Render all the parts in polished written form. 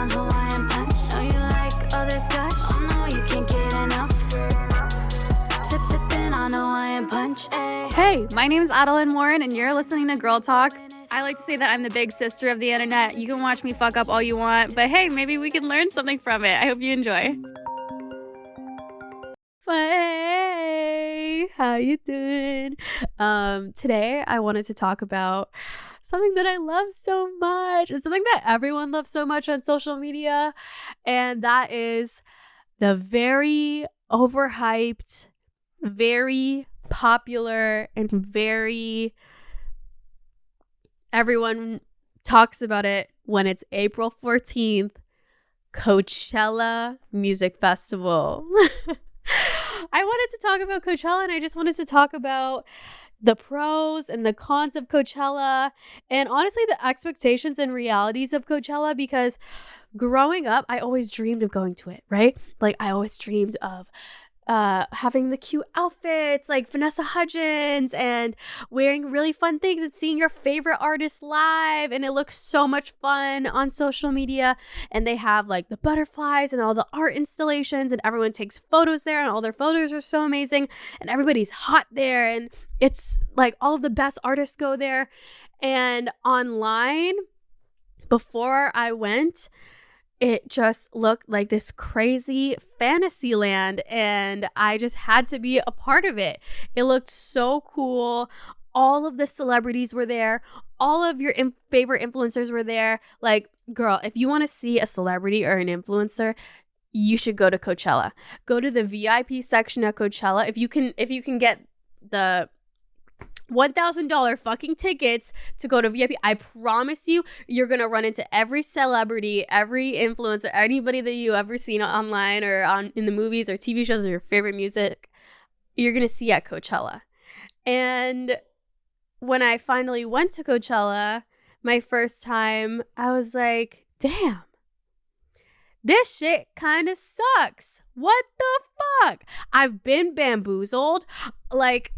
on Hawaiian punch. Oh, you like all this gush? Oh no, you can't get enough. Sipping on Hawaiian punch. Hey, my name is Adeline Warren, and you're listening to Girl Talk. I like to say that I'm the big sister of the internet. You can watch me fuck up all you want, but hey, maybe we can learn something from it. I hope you enjoy. Hey, how you doing? Today I wanted to talk about something that I love so much. It's something that everyone loves so much on social media, and that is the very overhyped, very popular, and very everyone talks about it when it's April 14th, Coachella Music Festival. I wanted to talk about Coachella, and I just wanted to talk about the pros and the cons of Coachella, and honestly the expectations and realities of Coachella, because growing up I always dreamed of going to it, right? Like I always dreamed of having the cute outfits like Vanessa Hudgens and wearing really fun things and seeing your favorite artist live, and it looks so much fun on social media. And they have like the butterflies and all the art installations, and everyone takes photos there, and all their photos are so amazing, and everybody's hot there, and it's like all of the best artists go there. And online, before I went, it just looked like this crazy fantasy land, and I just had to be a part of it. It looked so cool. All of the celebrities were there. All of your favorite influencers were there. Like, girl, if you want to see a celebrity or an influencer, you should go to Coachella. Go to the VIP section at Coachella. If you can get the $1,000 fucking tickets to go to VIP, I promise you're gonna run into every celebrity, every influencer, anybody that you ever seen online or in the movies or TV shows or your favorite music, you're gonna see at Coachella. And when I finally went to Coachella, my first time, I was like, damn, this shit kind of sucks. What the fuck? I've been bamboozled. Like,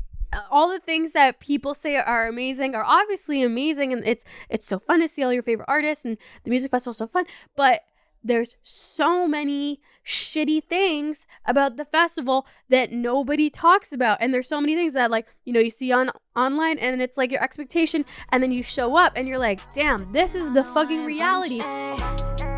all the things that people say are amazing are obviously amazing, and it's so fun to see all your favorite artists, and the music festival is so fun, but there's so many shitty things about the festival that nobody talks about. And there's so many things that, like, you know, you see online, and it's like your expectation, and then you show up and you're like, damn, this is the fucking reality.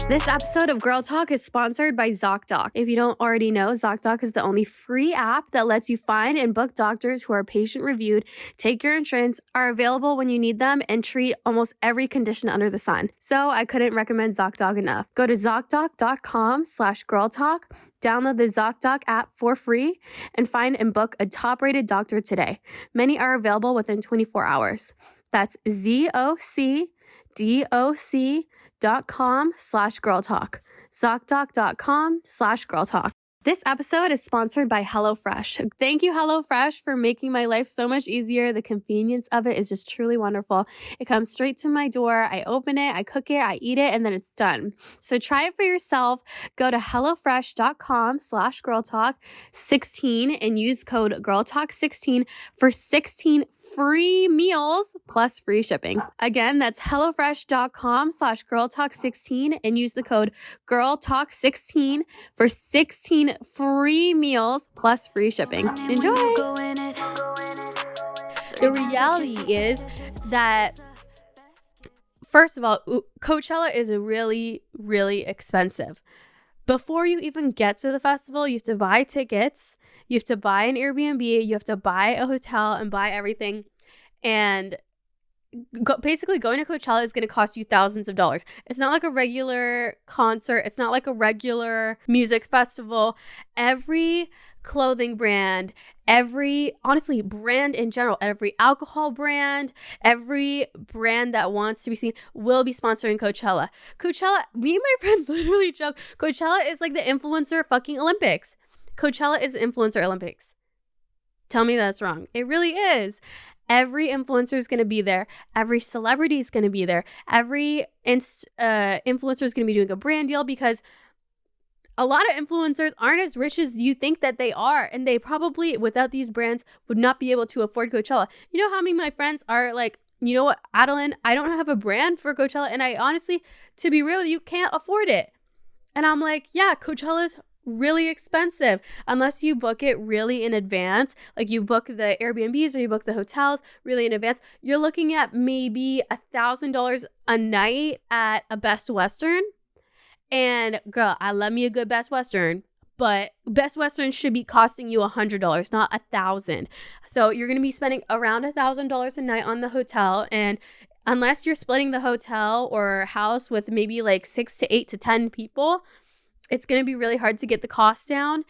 This episode of Girl Talk is sponsored by ZocDoc. If you don't already know, ZocDoc is the only free app that lets you find and book doctors who are patient-reviewed, take your insurance, are available when you need them, and treat almost every condition under the sun. So I couldn't recommend ZocDoc enough. Go to ZocDoc.com/girltalk, download the ZocDoc app for free, and find and book a top-rated doctor today. Many are available within 24 hours. That's ZocDoc.com/girltalk. ZocDoc.com/girltalk. This episode is sponsored by HelloFresh. Thank you, HelloFresh, for making my life so much easier. The convenience of it is just truly wonderful. It comes straight to my door. I open it, I cook it, I eat it, and then it's done. So try it for yourself. Go to HelloFresh.com/girltalk16 and use code girltalk16 for 16 free meals plus free shipping. Again, that's HelloFresh.com/girltalk16 and use the code girltalk16 for 16 free meals plus free shipping. Enjoy. The reality is that, first of all, Coachella is really, really expensive. Before you even get to the festival, you have to buy tickets, you have to buy an Airbnb, you have to buy a hotel and buy everything. And basically going to Coachella is going to cost you thousands of dollars. It's not like a regular concert. It's not like a regular music festival. Every clothing brand, honestly, brand in general, every alcohol brand, every brand that wants to be seen will be sponsoring Coachella. Me and my friends literally joke, Coachella is like the influencer fucking Olympics. Coachella is the influencer Olympics. Tell me that's wrong. It really is. Every influencer is going to be there. Every celebrity is going to be there. Every influencer is going to be doing a brand deal, because a lot of influencers aren't as rich as you think that they are. And they probably, without these brands, would not be able to afford Coachella. You know how many of my friends are like, you know what, Adeline, I don't have a brand for Coachella. And I honestly, to be real, you can't afford it. And I'm like, yeah, Coachella's really expensive unless you book it really in advance. Like you book the Airbnbs or you book the hotels really in advance. You're looking at maybe $1,000 a night at a Best Western. And girl, I love me a good Best Western, but Best Western should be costing you $100, not $1,000. So you're going to be spending around $1,000 a night on the hotel. And unless you're splitting the hotel or house with maybe like 6 to 8 to 10 people, it's going to be really hard to get the cost down.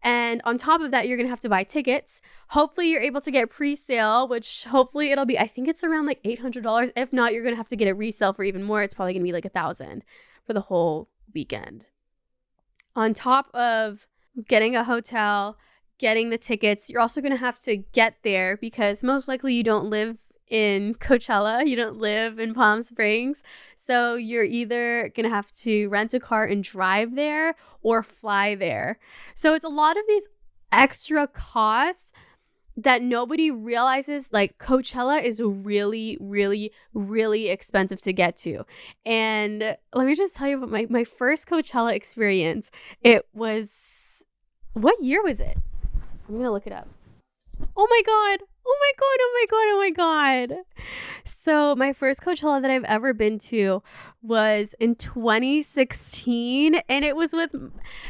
And on top of that, you're going to have to buy tickets. Hopefully you're able to get pre-sale, which hopefully it'll be, I think it's around like $800. If not, you're going to have to get it resale for even more. It's probably going to be like $1,000 for the whole weekend. On top of getting a hotel, getting the tickets, you're also going to have to get there because most likely you don't live in Coachella, you don't live in Palm Springs. So you're either going to have to rent a car and drive there or fly there. So it's a lot of these extra costs that nobody realizes. Like Coachella is really, really, really expensive to get to. And let me just tell you about my first Coachella experience. It was, what year was it? I'm going to look it up. Oh my God. Oh my God. Oh my God. Oh my God. So my first Coachella that I've ever been to was in 2016. And it was with,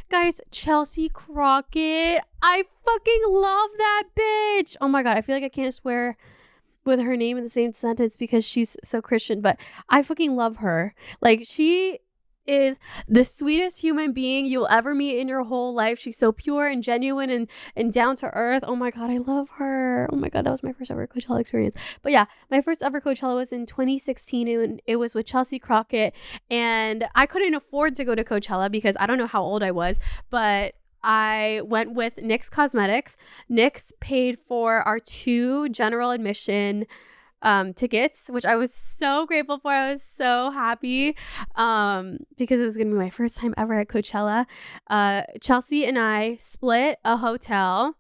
guys, Chelsea Crockett. I fucking love that bitch. Oh my God. I feel like I can't swear with her name in the same sentence because she's so Christian. But I fucking love her. Like, she is the sweetest human being you'll ever meet in your whole life. She's so pure and genuine and down to earth. Oh my God, I love her. Oh my God, that was my first ever Coachella experience. But yeah, my first ever Coachella was in 2016 and it was with Chelsea Crockett. And I couldn't afford to go to Coachella because I don't know how old I was, but I went with NYX Cosmetics. NYX paid for our 2 general admission tickets, which I was so grateful for. I was so happy because it was going to be my first time ever at Coachella. Chelsea and I split a hotel.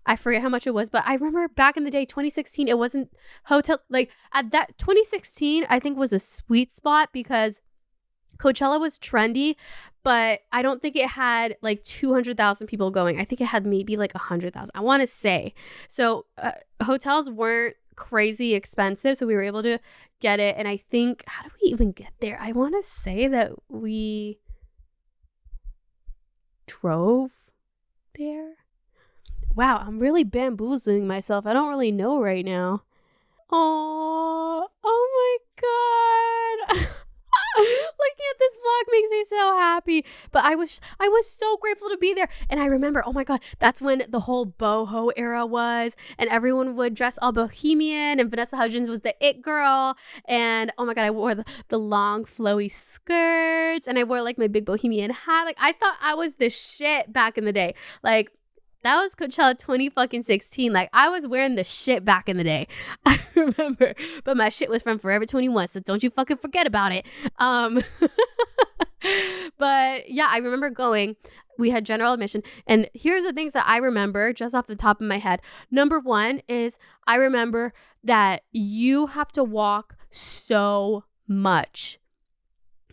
I forget how much it was, but I remember back in the day, 2016, it wasn't hotel. Like at that 2016, I think was a sweet spot because Coachella was trendy, but I don't think it had like 200,000 people going. I think it had maybe like 100,000. I want to say. So hotels weren't crazy expensive, so we were able to get it. And I think, how do we even get there? I want to say that we drove there. Wow, I'm really bamboozling myself. I don't really know right now. Oh my God. Looking at this vlog makes me so happy. But I was so grateful to be there. And I remember, oh my God, that's when the whole boho era was, and everyone would dress all bohemian, and Vanessa Hudgens was the it girl. And oh my God, I wore the long flowy skirts, and I wore like my big bohemian hat. Like I thought I was the shit back in the day. Like that was Coachella 2016. Like I was wearing the shit back in the day. I remember, but my shit was from Forever 21, so don't you fucking forget about it. But yeah, I remember going. We had general admission, and here's the things that I remember just off the top of my head. Number 1 is I remember that you have to walk so much.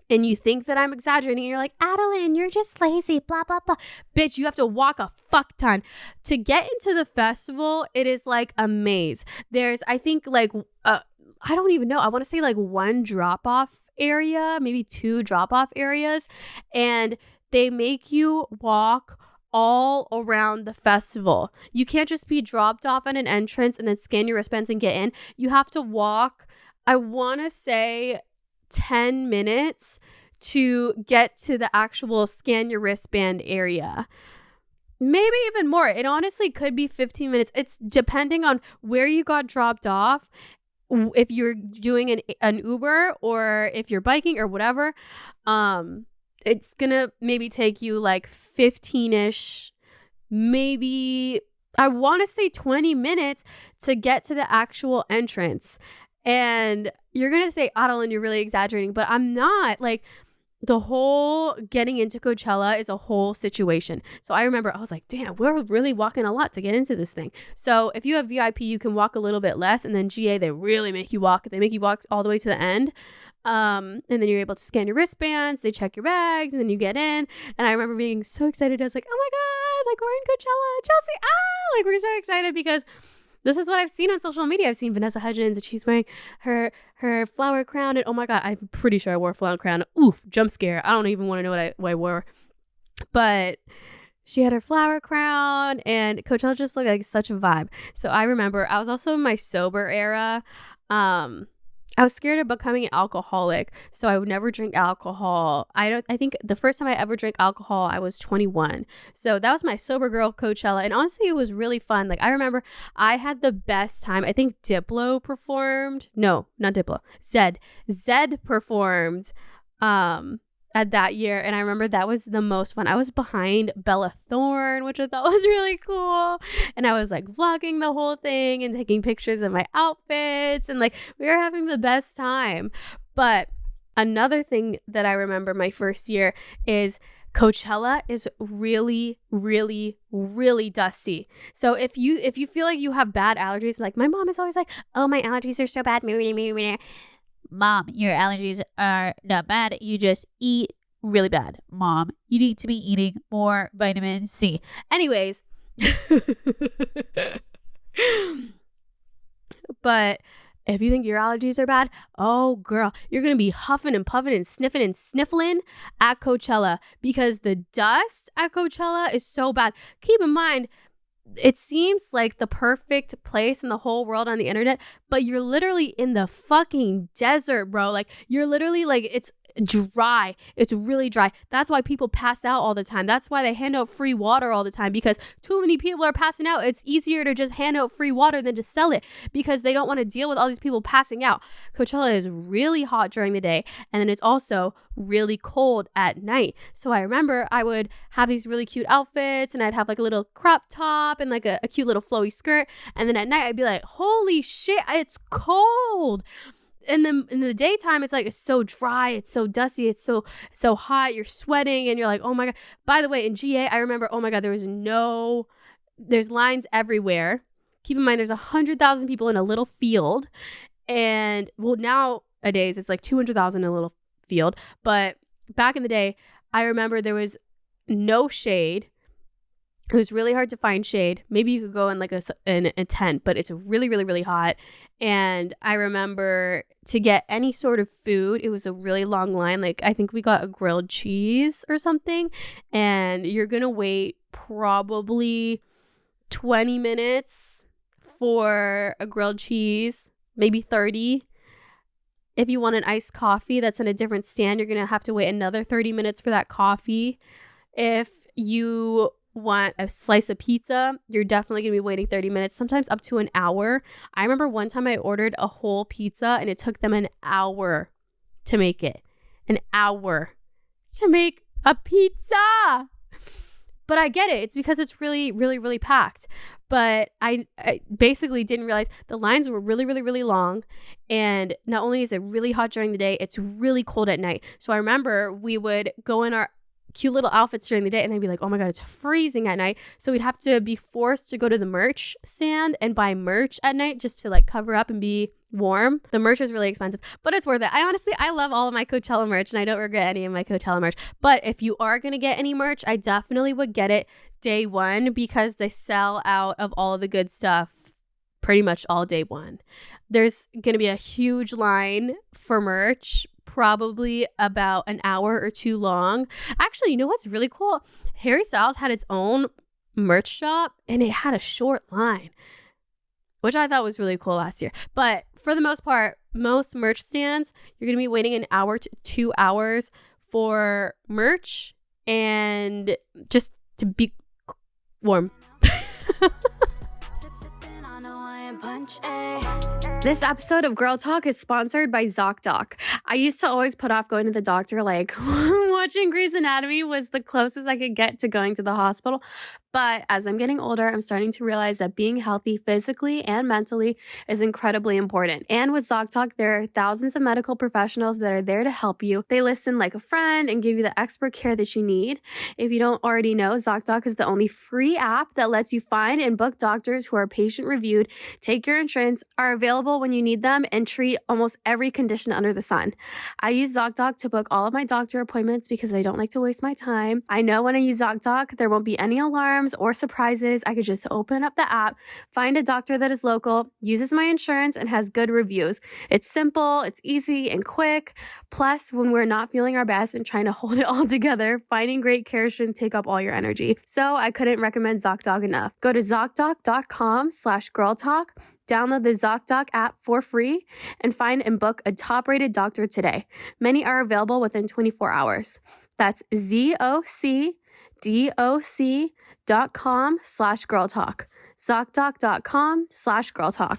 And you think that I'm exaggerating. You're like, Adeline, you're just lazy, blah, blah, blah. Bitch, you have to walk a fuck ton. To get into the festival, it is like a maze. There's, I think, like, I don't even know. I want to say like 1 drop-off area, maybe 2 drop-off areas. And they make you walk all around the festival. You can't just be dropped off at an entrance and then scan your wristbands and get in. You have to walk, I want to say 10 minutes to get to the actual scan your wristband area. Maybe even more. It honestly could be 15 minutes. It's depending on where you got dropped off. If you're doing an Uber or if you're biking or whatever, it's gonna maybe take you like 15-ish, maybe I want to say 20 minutes to get to the actual entrance. And you're going to say, Adeline, you're really exaggerating, but I'm not. Like, the whole getting into Coachella is a whole situation. So I remember I was like, damn, we're really walking a lot to get into this thing. So if you have VIP, you can walk a little bit less. And then GA, they really make you walk. They make you walk all the way to the end. And then you're able to scan your wristbands, they check your bags, and then you get in. And I remember being so excited. I was like, oh my God, like we're in Coachella, Chelsea. Like we're so excited because this is what I've seen on social media. I've seen Vanessa Hudgens and she's wearing her flower crown. And oh my God, I'm pretty sure I wore a flower crown. Oof, jump scare. I don't even want to know what I wore. But she had her flower crown and Coachella just looked like such a vibe. So I remember I was also in my sober era. I was scared of becoming an alcoholic, so I would never drink alcohol. I think the first time I ever drank alcohol, I was 21. So that was my sober girl Coachella, and honestly, it was really fun. Like I remember I had the best time. I think Diplo performed. No, not Diplo. Zed performed at that year, and I remember that was the most fun. I was behind Bella Thorne, which I thought was really cool, and I was like vlogging the whole thing and taking pictures of my outfits, and like we were having the best time. But another thing that I remember my first year is Coachella is really, really, really dusty. So if you feel like you have bad allergies, like my mom is always like, oh, my allergies are so bad. Mom, your allergies are not bad. You just eat really bad. Mom, you need to be eating more vitamin C. Anyways. But if you think your allergies are bad, oh girl, you're going to be huffing and puffing and sniffing and sniffling at Coachella because the dust at Coachella is so bad. Keep in mind, it seems like the perfect place in the whole world on the internet, but you're literally in the fucking desert, bro. Like you're literally like, it's dry. It's really dry. That's why people pass out all the time. That's why they hand out free water all the time, because too many people are passing out. It's easier to just hand out free water than to sell it because they don't want to deal with all these people passing out. Coachella is really hot during the day, and then it's also really cold at night. So I remember I would have these really cute outfits, and I'd have like a little crop top and like a cute little flowy skirt, and then at night I'd be like, holy shit, it's cold. And then in the daytime, it's like, it's so dry, it's so dusty, it's so hot, you're sweating, and you're like, oh my God. By the way, in GA, I remember, oh my God, there's lines everywhere. Keep in mind, there's 100,000 people in a little field. And well, nowadays, it's like 200,000 in a little field. But back in the day, I remember there was no shade. It was really hard to find shade. Maybe you could go in like a tent, but it's really, really, really hot. And I remember to get any sort of food, it was a really long line. Like I think we got a grilled cheese or something. And you're going to wait probably 20 minutes for a grilled cheese, maybe 30. If you want an iced coffee that's in a different stand, you're going to have to wait another 30 minutes for that coffee. If you want a slice of pizza, you're definitely gonna be waiting 30 minutes, sometimes up to an hour. I remember one time I ordered a whole pizza and it took them an hour to make it. An hour to make a pizza. But I get it. It's because it's really, really, really packed. But I basically didn't realize the lines were really, really, really long. And not only is it really hot during the day, it's really cold at night. So I remember we would go in our cute little outfits during the day and they'd be like, oh my God, it's freezing at night. So we'd have to be forced to go to the merch stand and buy merch at night just to like cover up and be warm. The merch is really expensive, but it's worth it. I love all of my Coachella merch and I don't regret any of my Coachella merch. But if you are going to get any merch, I definitely would get it day one because they sell out of all of the good stuff pretty much all day one. There's going to be a huge line for merch, probably about an hour or two long. Actually, you know what's really cool? Harry Styles had its own merch shop and it had a short line, which I thought was really cool last year. But for the most part, most merch stands, you're going to be waiting an hour to 2 hours for merch and just to be warm. This episode of Girl Talk is sponsored by ZocDoc. I used to always put off going to the doctor, like watching Grey's Anatomy was the closest I could get to going to the hospital. But as I'm getting older, I'm starting to realize that being healthy physically and mentally is incredibly important. And with ZocTalk, there are thousands of medical professionals that are there to help you. They listen like a friend and give you the expert care that you need. If you don't already know, ZocDoc is the only free app that lets you find and book doctors who are patient reviewed, take your insurance, are available when you need them, and treat almost every condition under the sun. I use ZocDoc to book all of my doctor appointments because I don't like to waste my time. I know when I use ZocDoc, there won't be any alarms or surprises. I could just open up the app, find a doctor that is local, uses my insurance, and has good reviews. It's simple, it's easy, and quick. Plus, when we're not feeling our best and trying to hold it all together, finding great care shouldn't take up all your energy. So I couldn't recommend ZocDoc enough. Go to ZocDoc.com/girltalk, download the ZocDoc app for free, and find and book a top-rated doctor today. Many are available within 24 hours. That's ZocDoc.com/girltalk. ZocDoc.com/girltalk.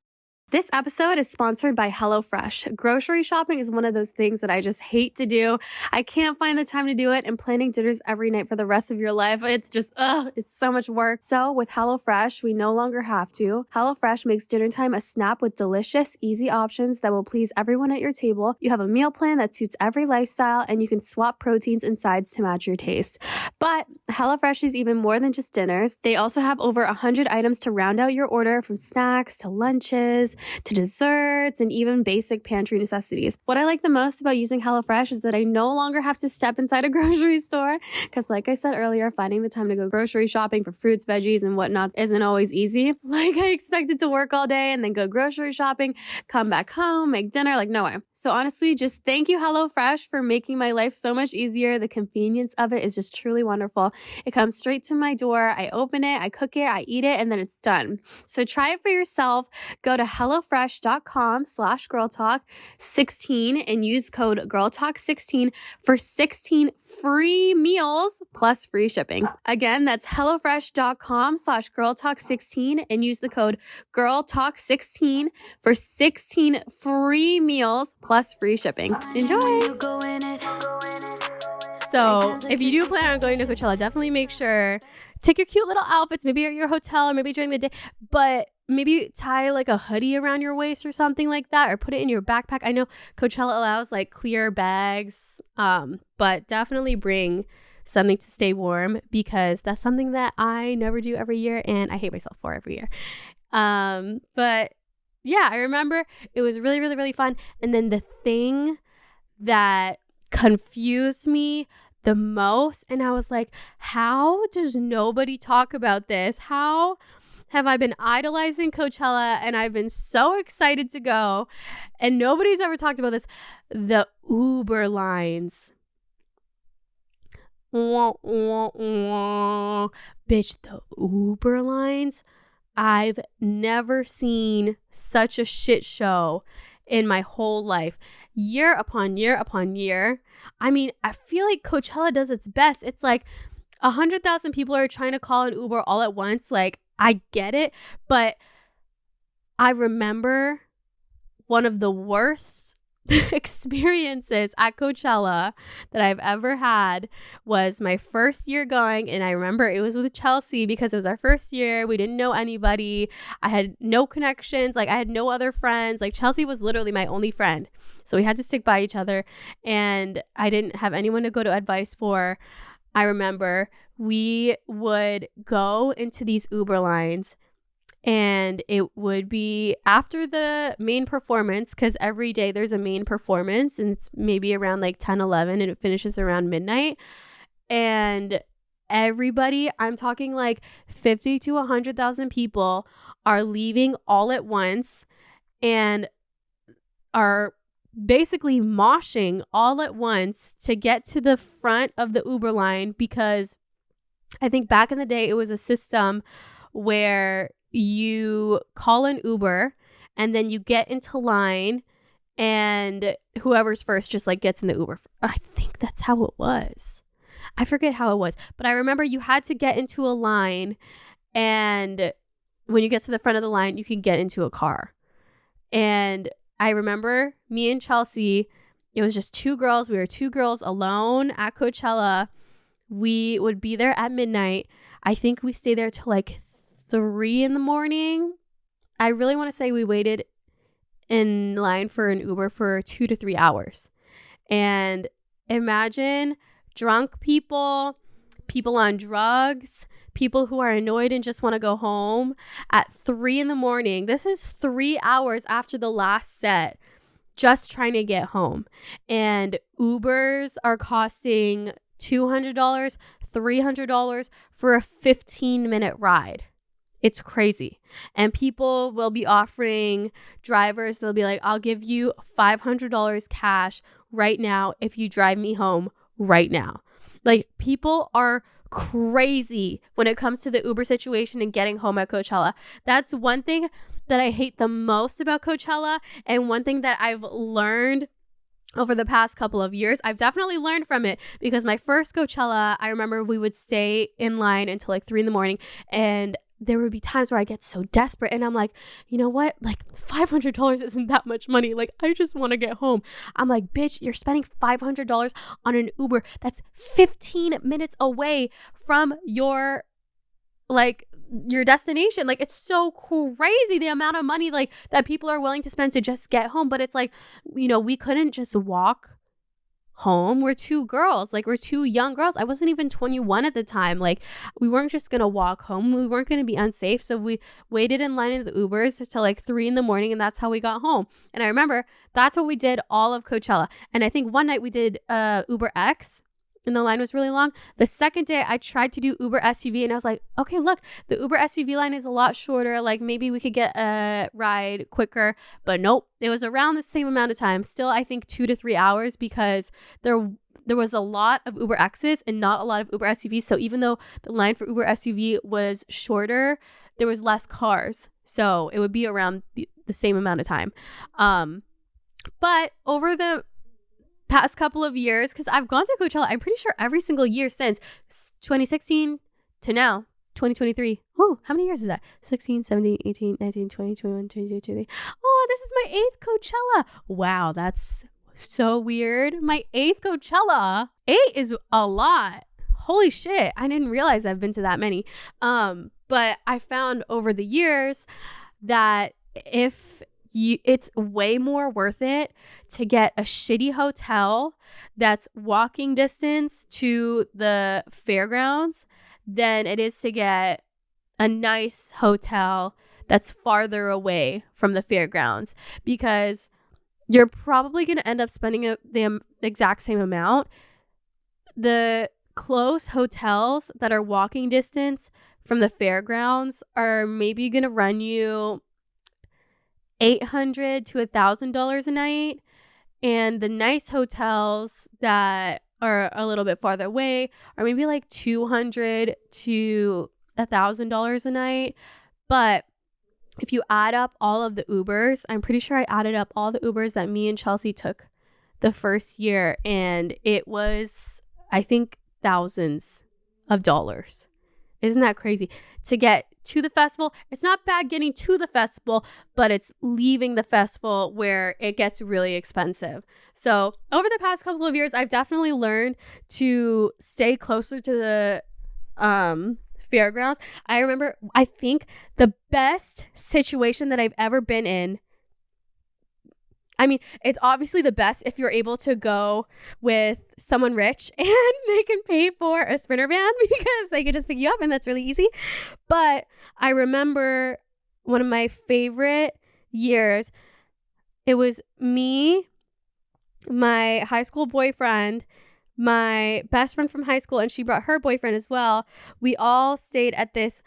This episode is sponsored by HelloFresh. Grocery shopping is one of those things that I just hate to do. I can't find the time to do it, and planning dinners every night for the rest of your life, it's just, it's so much work. So with HelloFresh, we no longer have to. HelloFresh makes dinner time a snap with delicious, easy options that will please everyone at your table. You have a meal plan that suits every lifestyle, and you can swap proteins and sides to match your taste. But HelloFresh is even more than just dinners. They also have over 100 items to round out your order, from snacks to lunches to desserts and even basic pantry necessities. What I like the most about using HelloFresh is that I no longer have to step inside a grocery store because, like I said earlier, finding the time to go grocery shopping for fruits, veggies, and whatnot isn't always easy. Like, I expected to work all day and then go grocery shopping, come back home, make dinner, like no way. So honestly, just thank you, HelloFresh, for making my life so much easier. The convenience of it is just truly wonderful. It comes straight to my door. I open it, I cook it, I eat it, and then it's done. So try it for yourself. Go to HelloFresh.com/girltalk16 and use code girltalk16 for 16 free meals plus free shipping. Again, that's HelloFresh.com/girltalk16 and use the code girltalk16 for 16 free meals plus free shipping. Enjoy! So if you do plan on going to Coachella, definitely make sure, take your cute little outfits, maybe at your hotel or maybe during the day, but maybe tie like a hoodie around your waist or something like that, or put it in your backpack. I know Coachella allows like clear bags, but definitely bring something to stay warm, because that's something that I never do every year and I hate myself for every year. But yeah, I remember it was really, really, really fun. And then the thing that confused me the most, and I was like, how does nobody talk about this? How have I been idolizing Coachella and I've been so excited to go and nobody's ever talked about this? The Uber lines. Wah, wah, wah. Bitch, the Uber lines. I've never seen such a shit show in my whole life. Year upon year upon year. I mean, I feel like Coachella does its best. It's like 100,000 people are trying to call an Uber all at once. Like, I get it. But I remember one of the worst experiences at Coachella that I've ever had was my first year going, and I remember it was with Chelsea because it was our first year. We didn't know anybody. I had no connections. Like, I had no other friends. Like, Chelsea was literally my only friend. So we had to stick by each other, and I didn't have anyone to go to advice for. I remember we would go into these Uber lines, and it would be after the main performance, because every day there's a main performance, and it's maybe around like 10, 11, and it finishes around midnight. And everybody, I'm talking like 50 to 100,000 people, are leaving all at once and are basically moshing all at once to get to the front of the Uber line, because I think back in the day it was a system where you call an Uber and then you get into line, and whoever's first just like gets in the Uber. I think that's how it was. I forget how it was, but I remember you had to get into a line, and when you get to the front of the line, you can get into a car. And I remember me and Chelsea, it was just two girls. We were two girls alone at Coachella. We would be there at midnight. I think we stayed there till like 3 in the morning. I really want to say we waited in line for an Uber for 2 to 3 hours. And imagine drunk people on drugs, people who are annoyed and just want to go home at 3 in the morning. This is 3 hours after the last set, just trying to get home. And Ubers are costing $200, $300 for a 15-minute ride. It's crazy. And people will be offering drivers, they'll be like, I'll give you $500 cash right now if you drive me home right now. Like, people are crazy when it comes to the Uber situation and getting home at Coachella. That's one thing that I hate the most about Coachella, and one thing that I've learned over the past couple of years. I've definitely learned from it, because my first Coachella, I remember we would stay in line until like 3 in the morning, and there would be times where I get so desperate and I'm like, you know what? Like, $500 isn't that much money. Like, I just want to get home. I'm like, bitch, you're spending $500 on an Uber that's 15 minutes away from your destination. Like, it's so crazy the amount of money like that people are willing to spend to just get home. But it's like, you know, we couldn't just walk home. We're 2 girls. Like, we're 2 young girls. I wasn't even 21 at the time. Like, we weren't just gonna walk home. We weren't gonna be unsafe. So we waited in line at the Ubers till like 3 in the morning, and that's how we got home. And I remember that's what we did all of Coachella. And I think one night we did Uber X, and the line was really long. The second day I tried to do Uber SUV, and I was like, okay, look, the Uber SUV line is a lot shorter. Like, maybe we could get a ride quicker. But nope, it was around the same amount of time. Still, I think 2 to 3 hours, because there was a lot of Uber X's and not a lot of Uber SUVs. So even though the line for Uber SUV was shorter, there was less cars. So it would be around the same amount of time. But over the past couple of years, because I've gone to Coachella, I'm pretty sure every single year since 2016 to now, 2023. Oh, how many years is that? 16, 17, 18, 19, 20, 21, 22, 23. Oh, this is my 8th Coachella. Wow, that's so weird. My 8th Coachella. 8 is a lot. Holy shit. I didn't realize I've been to that many. But I found over the years that it's way more worth it to get a shitty hotel that's walking distance to the fairgrounds than it is to get a nice hotel that's farther away from the fairgrounds, because you're probably going to end up spending the exact same amount. The close hotels that are walking distance from the fairgrounds are maybe going to run you $800 to $1,000 a night, and the nice hotels that are a little bit farther away are maybe like $200 to $1,000 a night. But if you add up all of the Ubers, I'm pretty sure I added up all the Ubers that me and Chelsea took the first year, and it was, I think, thousands of dollars. Isn't that crazy? To get to the festival, it's not bad getting to the festival, but it's leaving the festival where it gets really expensive. So over the past couple of years, I've definitely learned to stay closer to the fairgrounds. I think the best situation that I've ever been in, I mean, it's obviously the best if you're able to go with someone rich and they can pay for a Sprinter van, because they can just pick you up and that's really easy. But I remember one of my favorite years, it was me, my high school boyfriend, my best friend from high school, and she brought her boyfriend as well. We all stayed at this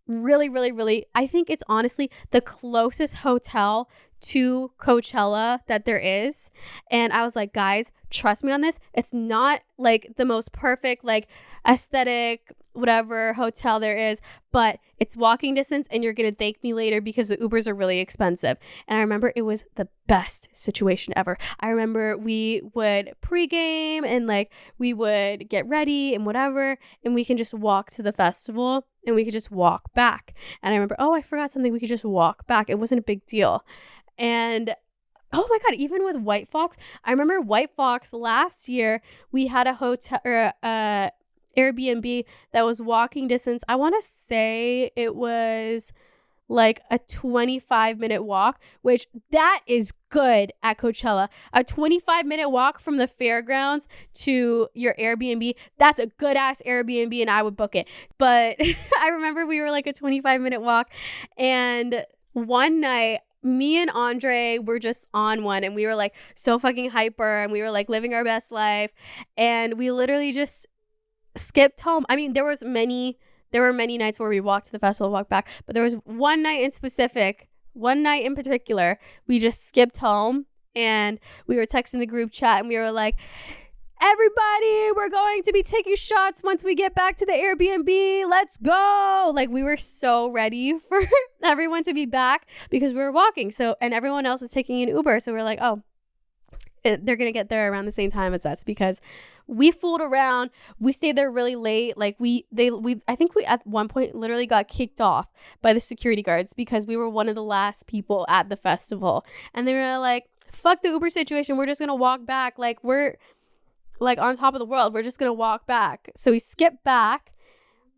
really, really, really, I think it's honestly the closest hotel to Coachella that there is. And I was like, guys, trust me on this. It's not like the most perfect, like aesthetic, whatever hotel there is, but it's walking distance and you're going to thank me later, because the Ubers are really expensive. And I remember it was the best situation ever. I remember we would pregame and like we would get ready and whatever, and we can just walk to the festival and we could just walk back. And I remember, oh, I forgot something. We could just walk back. It wasn't a big deal. And oh my God, even with White Fox, I remember White Fox last year, we had a hotel, or Airbnb that was walking distance. I want to say it was like a 25-minute walk, which that is good at Coachella. A 25-minute walk from the fairgrounds to your Airbnb, that's a good ass Airbnb, and I would book it. But I remember we were like a 25-minute walk, and one night me and Andre were just on one, and we were like so fucking hyper, and we were like living our best life, and we literally just skipped home. I mean, there were many nights where we walked to the festival, walked back, but there was one night in particular, we just skipped home, and we were texting the group chat, and we were like, everybody, we're going to be taking shots once we get back to the Airbnb. Let's go. Like, we were so ready for everyone to be back because we were walking. So, and everyone else was taking an Uber. So we're like, oh, they're going to get there around the same time as us, because we fooled around. We stayed there really late. Like I think we at one point literally got kicked off by the security guards because we were one of the last people at the festival. And they were like, fuck the Uber situation. We're just going to walk back. Like, we're like on top of the world. We're just going to walk back. So we skip back.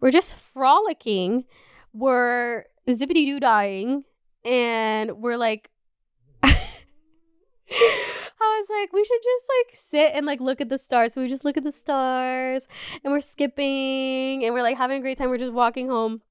We're just frolicking. We're zippity-doo-dying. And we're like, I was like, we should just like sit and like look at the stars. So we just look at the stars, and we're skipping, and we're like having a great time. We're just walking home,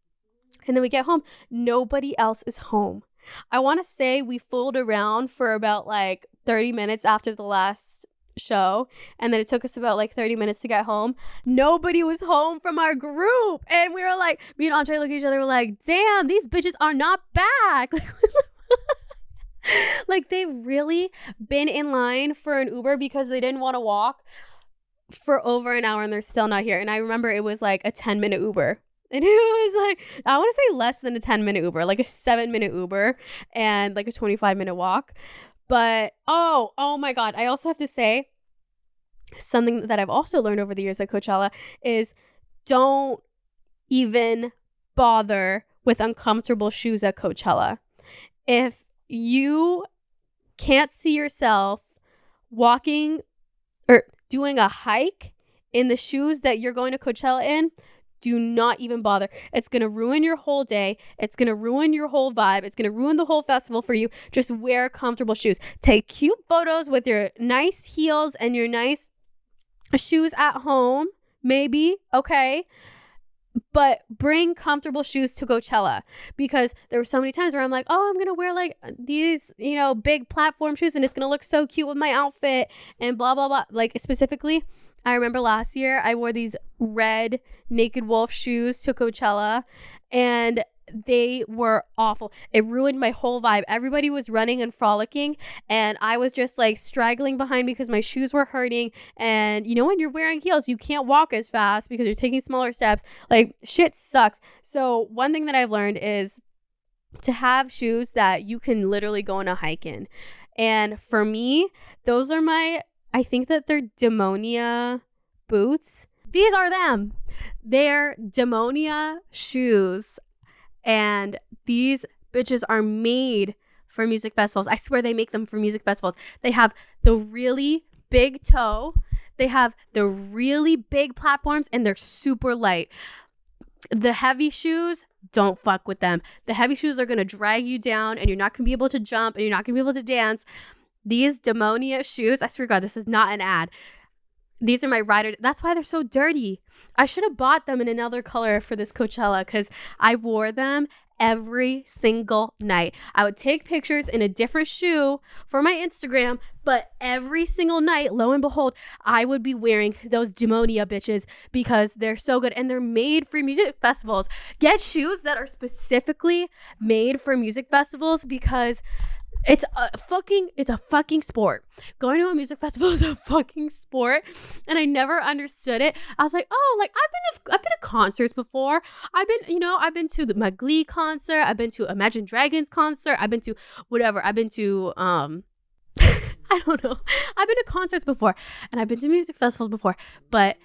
and then we get home. Nobody else is home. I want to say we fooled around for about like 30 minutes after the last show, and then it took us about like 30 minutes to get home. Nobody was home from our group, and we were like, me and Andre look at each other, we're like, damn, these bitches are not back. Like, they've really been in line for an Uber because they didn't want to walk for over an hour, and they're still not here. And I remember it was like a 10-minute Uber. And it was like, I want to say less than a 10-minute Uber, like a 7-minute Uber and like a 25-minute walk. But, oh my God. I also have to say something that I've also learned over the years at Coachella is don't even bother with uncomfortable shoes at Coachella. If you can't see yourself walking or doing a hike in the shoes that you're going to Coachella in, do not even bother. It's going to ruin your whole day. It's going to ruin your whole vibe. It's going to ruin the whole festival for you. Just wear comfortable shoes. Take cute photos with your nice heels and your nice shoes at home, maybe, okay? But bring comfortable shoes to Coachella, because there were so many times where I'm like, oh, I'm going to wear like these, big platform shoes, and it's going to look so cute with my outfit and blah, blah, blah. Like, specifically, I remember last year I wore these red Naked Wolf shoes to Coachella, and they were awful. It ruined my whole vibe. Everybody was running and frolicking, and I was just like straggling behind because my shoes were hurting. And when you're wearing heels, you can't walk as fast because you're taking smaller steps. Like, shit sucks. So one thing that I've learned is to have shoes that you can literally go on a hike in. And for me, those are I think that they're Demonia boots. These are them. They're Demonia shoes. And these bitches are made for music festivals. I swear they make them for music festivals. They have the really big toe. They have the really big platforms, and they're super light. The heavy shoes, don't fuck with them. The heavy shoes are going to drag you down, and you're not going to be able to jump, and you're not going to be able to dance. These Demonia shoes, I swear to God, this is not an ad. These are my rider. That's why they're so dirty. I should have bought them in another color for this Coachella, because I wore them every single night. I would take pictures in a different shoe for my Instagram, but every single night, lo and behold, I would be wearing those Demonia bitches because they're so good, and they're made for music festivals. Get shoes that are specifically made for music festivals, because it's a fucking sport. Going to a music festival is a fucking sport, and I never understood it. I was like, oh, like I've been to concerts before. I've been to my Glee concert. I've been to Imagine Dragons concert. I've been to whatever. I've been to I don't know. I've been to concerts before, and I've been to music festivals before. But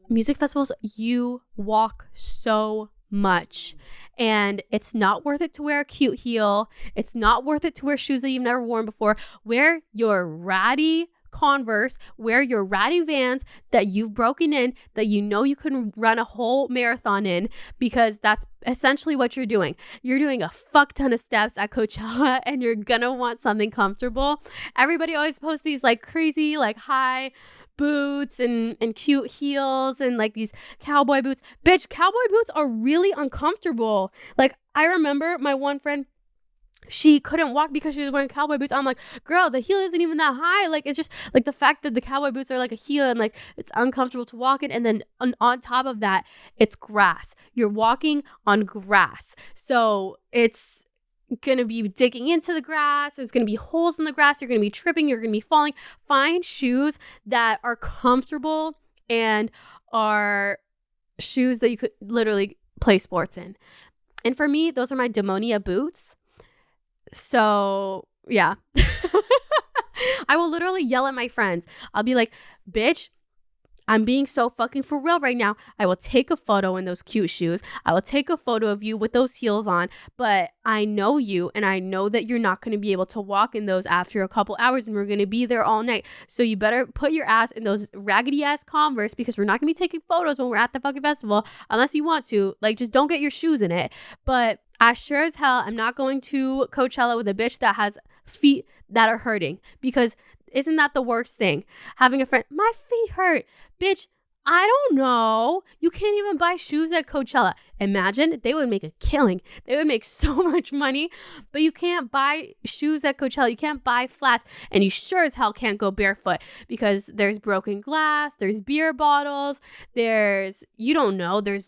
music festivals, you walk so much, and it's not worth it to wear a cute heel. It's not worth it to wear shoes that you've never worn before. Wear your ratty Converse, wear your ratty Vans that you've broken in, that you know you can run a whole marathon in, because that's essentially what you're doing. You're doing a fuck ton of steps at Coachella and you're gonna want something comfortable. Everybody always posts these like crazy, like high boots and cute heels and like these cowboy boots. Bitch, cowboy boots are really uncomfortable. Like, I remember my one friend, she couldn't walk because she was wearing cowboy boots. I'm like, girl, the heel isn't even that high. Like, it's just like the fact that the cowboy boots are like a heel and like it's uncomfortable to walk in. And then on top of that, it's grass. You're walking on grass. So it's going to be digging into the grass. There's going to be holes in the grass. You're going to be tripping. You're going to be falling. Find shoes that are comfortable and are shoes that you could literally play sports in. And for me, those are my Demonia boots. So yeah, I will literally yell at my friends. I'll be like, bitch, I'm being so fucking for real right now. I will take a photo in those cute shoes. I will take a photo of you with those heels on, but I know you and I know that you're not going to be able to walk in those after a couple hours and we're going to be there all night. So you better put your ass in those raggedy ass Converse, because we're not going to be taking photos when we're at the fucking festival unless you want to. Like, just don't get your shoes in it. But I sure as hell am not going to Coachella with a bitch that has feet that are hurting, because isn't that the worst thing? Having a friend, my feet hurt. Bitch, I don't know. You can't even buy shoes at Coachella. Imagine, they would make a killing. They would make so much money, but you can't buy shoes at Coachella. You can't buy flats, and you sure as hell can't go barefoot, because there's broken glass, there's beer bottles, there's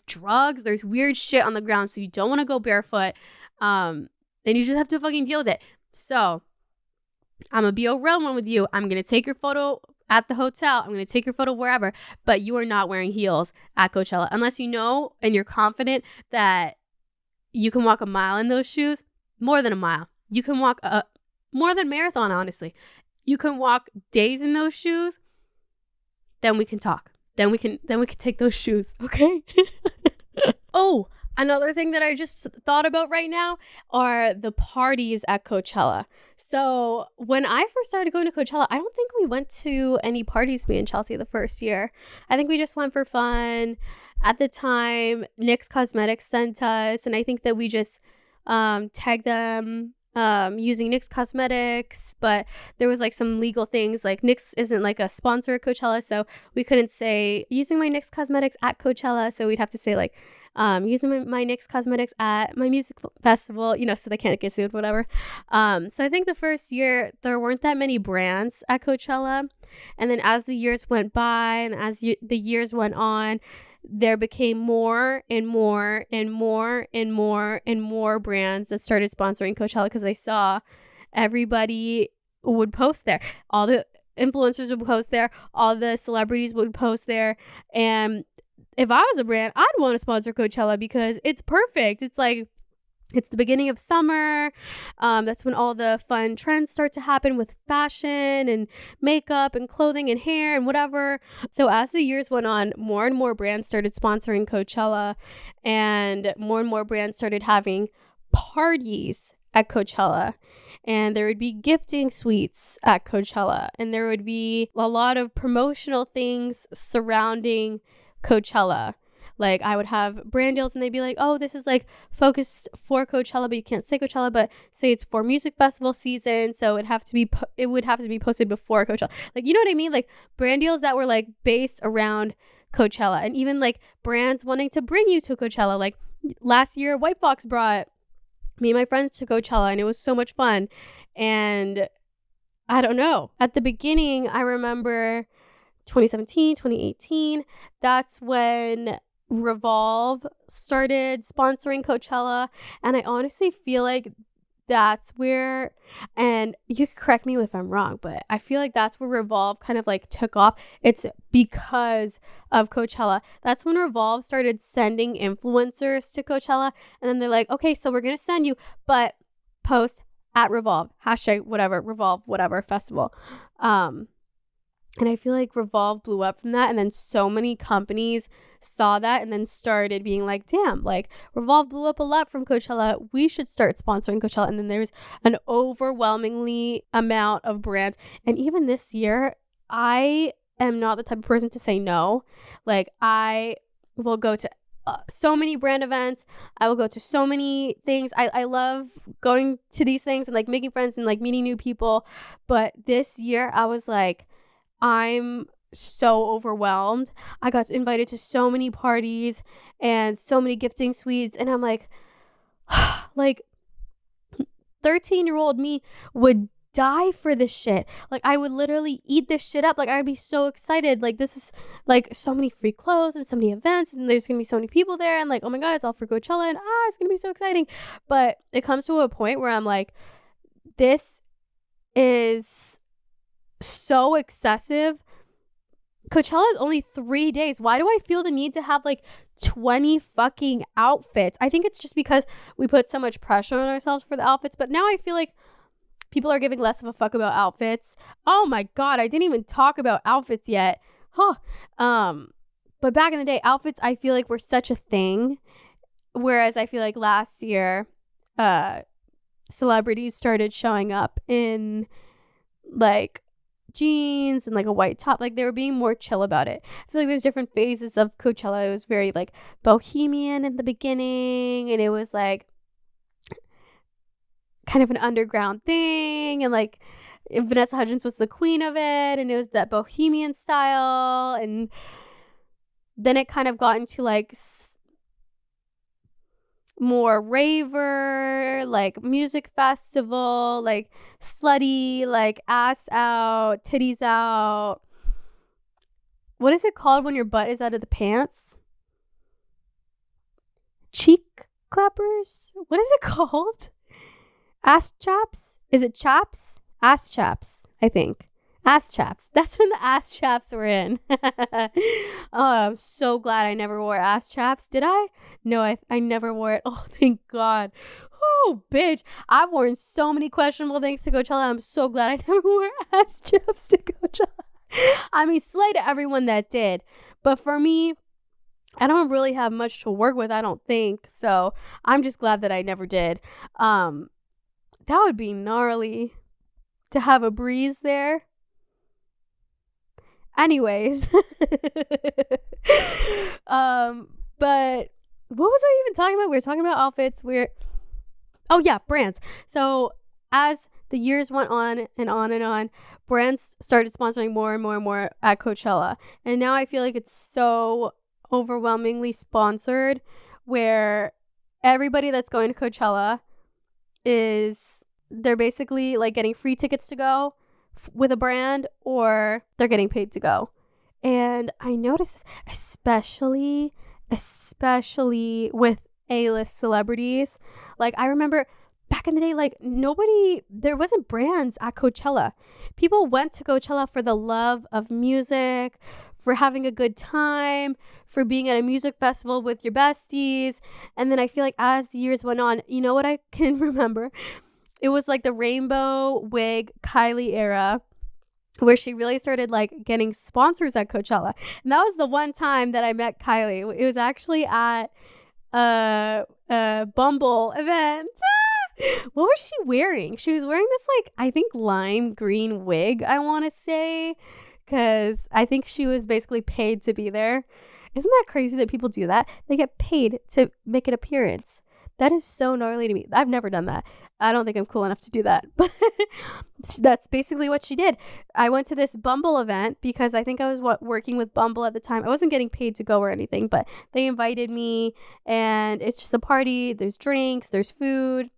drugs, there's weird shit on the ground, so you don't want to go barefoot. And you just have to fucking deal with it. So I'm going to be a real one with you. I'm going to take your photo at the hotel. I'm going to take your photo wherever, but you are not wearing heels at Coachella unless you know and you're confident that you can walk a mile in those shoes. More than a mile. You can walk more than marathon, honestly. You can walk days in those shoes. Then we can talk. Then we can take those shoes, okay? Oh, another thing that I just thought about right now are the parties at Coachella. So when I first started going to Coachella, I don't think we went to any parties, me and Chelsea, the first year. I think we just went for fun. At the time, NYX Cosmetics sent us, and I think that we just tagged them using NYX Cosmetics, but there was like some legal things, like NYX isn't like a sponsor at Coachella, so we couldn't say using my NYX Cosmetics at Coachella, so we'd have to say like using my NYX Cosmetics at my music festival, so they can't get sued, whatever. So I think the first year there weren't that many brands at Coachella, and then as the years went by and as the years went on, there became more and more and more and more and more brands that started sponsoring Coachella, because they saw everybody would post there. All the influencers would post there. All the celebrities would post there. And if I was a brand, I'd want to sponsor Coachella because it's perfect. It's like, it's the beginning of summer. That's when all the fun trends start to happen with fashion and makeup and clothing and hair and whatever. So as the years went on, more and more brands started sponsoring Coachella, and more brands started having parties at Coachella. And there would be gifting suites at Coachella, and there would be a lot of promotional things surrounding Coachella. Like, I would have brand deals and they'd be like, oh, this is like focused for Coachella, but you can't say Coachella, but say it's for music festival season. So it would have to be posted before Coachella. Like, you know what I mean? Like brand deals that were like based around Coachella, and even like brands wanting to bring you to Coachella. Like last year, White Fox brought me and my friends to Coachella, and it was so much fun. And I don't know, at the beginning, I remember 2017, 2018, that's when Revolve started sponsoring Coachella, and I honestly feel like that's where, and you can correct me if I'm wrong, but I feel like that's where Revolve kind of like took off. It's because of Coachella. That's when Revolve started sending influencers to Coachella, and then they're like, okay, so we're gonna send you, but post at Revolve, hashtag whatever, Revolve whatever festival. And I feel like Revolve blew up from that, and then so many companies saw that and then started being like, damn, like Revolve blew up a lot from Coachella, we should start sponsoring Coachella. And then there's an overwhelmingly amount of brands. And even this year, I am not the type of person to say no. Like, I will go to so many brand events. I will go to so many things. I love going to these things and like making friends and like meeting new people. But this year I was like, I'm so overwhelmed. I got invited to so many parties and so many gifting suites. And I'm like, like 13-year-old me would die for this shit. Like, I would literally eat this shit up. Like, I'd be so excited. Like, this is like so many free clothes and so many events, and there's gonna be so many people there, and like, oh my god, it's all for Coachella, and it's gonna be so exciting. But it comes to a point where I'm like, this is so excessive. Coachella is only 3 days. Why do I feel the need to have like 20 fucking outfits? I think it's just because we put so much pressure on ourselves for the outfits, but now I feel like people are giving less of a fuck about outfits. Oh my god, I didn't even talk about outfits yet. But back in the day, outfits I feel like were such a thing. Whereas I feel like last year, celebrities started showing up in like jeans and like a white top. Like, they were being more chill about it. I feel like there's different phases of Coachella. It was very like bohemian in the beginning, and it was like kind of an underground thing, and like Vanessa Hudgens was the queen of it, and it was that bohemian style, and then it kind of got into like more raver, like music festival, like slutty, like ass out, titties out. What is it called when your butt is out of the pants? Cheek clappers? What is it called? Ass chaps? Is it chaps? Ass chaps, I think. Ass chaps. That's when the ass chaps were in. Oh, I'm so glad I never wore ass chaps. Did I? No, I never wore it. Oh, thank God. Oh, bitch. I've worn so many questionable things to Coachella. I'm so glad I never wore ass chaps to Coachella. I mean, slay to everyone that did. But for me, I don't really have much to work with, I don't think. So I'm just glad that I never did. That would be gnarly to have a breeze there. Anyways. But what was I even talking about? We were talking about outfits. Oh yeah, brands. So as the years went on and on and on, brands started sponsoring more and more and more at Coachella. And now I feel like it's so overwhelmingly sponsored, where everybody that's going to Coachella they're basically like getting free tickets to go with a brand, or they're getting paid to go. And I noticed this, especially with A-list celebrities. Like, I remember back in the day, like, there wasn't brands at Coachella. People went to Coachella for the love of music, for having a good time, for being at a music festival with your besties. And then I feel like as the years went on, you know what I can remember? It was like the rainbow wig Kylie era, where she really started like getting sponsors at Coachella. And that was the one time that I met Kylie. It was actually at a Bumble event. What was she wearing? She was wearing this like, I think, lime green wig, I want to say, because I think she was basically paid to be there. Isn't that crazy that people do that? They get paid to make an appearance. That is so gnarly to me. I've never done that. I don't think I'm cool enough to do that. But that's basically what she did. I went to this Bumble event because I think I was working with Bumble at the time. I wasn't getting paid to go or anything, but they invited me, and it's just a party. There's drinks, there's food.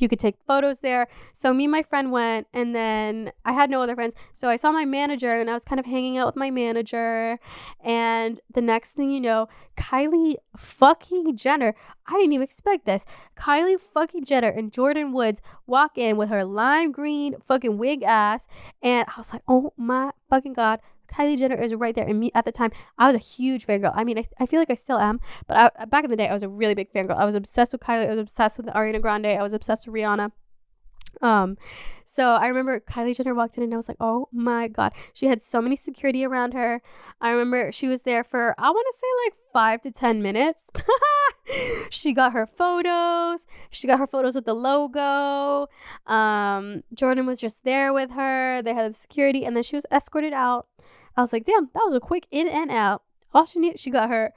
You could take photos there. So me and my friend went, and then I had no other friends. So I saw my manager, and I was kind of hanging out with my manager. And the next thing you know, Kylie fucking Jenner, I didn't even expect this. Kylie fucking Jenner and Jordan Woods walk in with her lime green fucking wig ass. And I was like, oh my fucking God. Kylie Jenner is right there. And me, at the time, I was a huge fangirl. I mean, I feel like I still am. But back in the day, I was a really big fangirl. I was obsessed with Kylie. I was obsessed with Ariana Grande. I was obsessed with Rihanna. So I remember Kylie Jenner walked in, and I was like, oh my God. She had so many security around her. I remember she was there for, I want to say like 5 to 10 minutes. She got her photos. She got her photos with the logo. Jordan was just there with her. They had security, and then she was escorted out. I was like, damn, that was a quick in and out. All she needed, she got her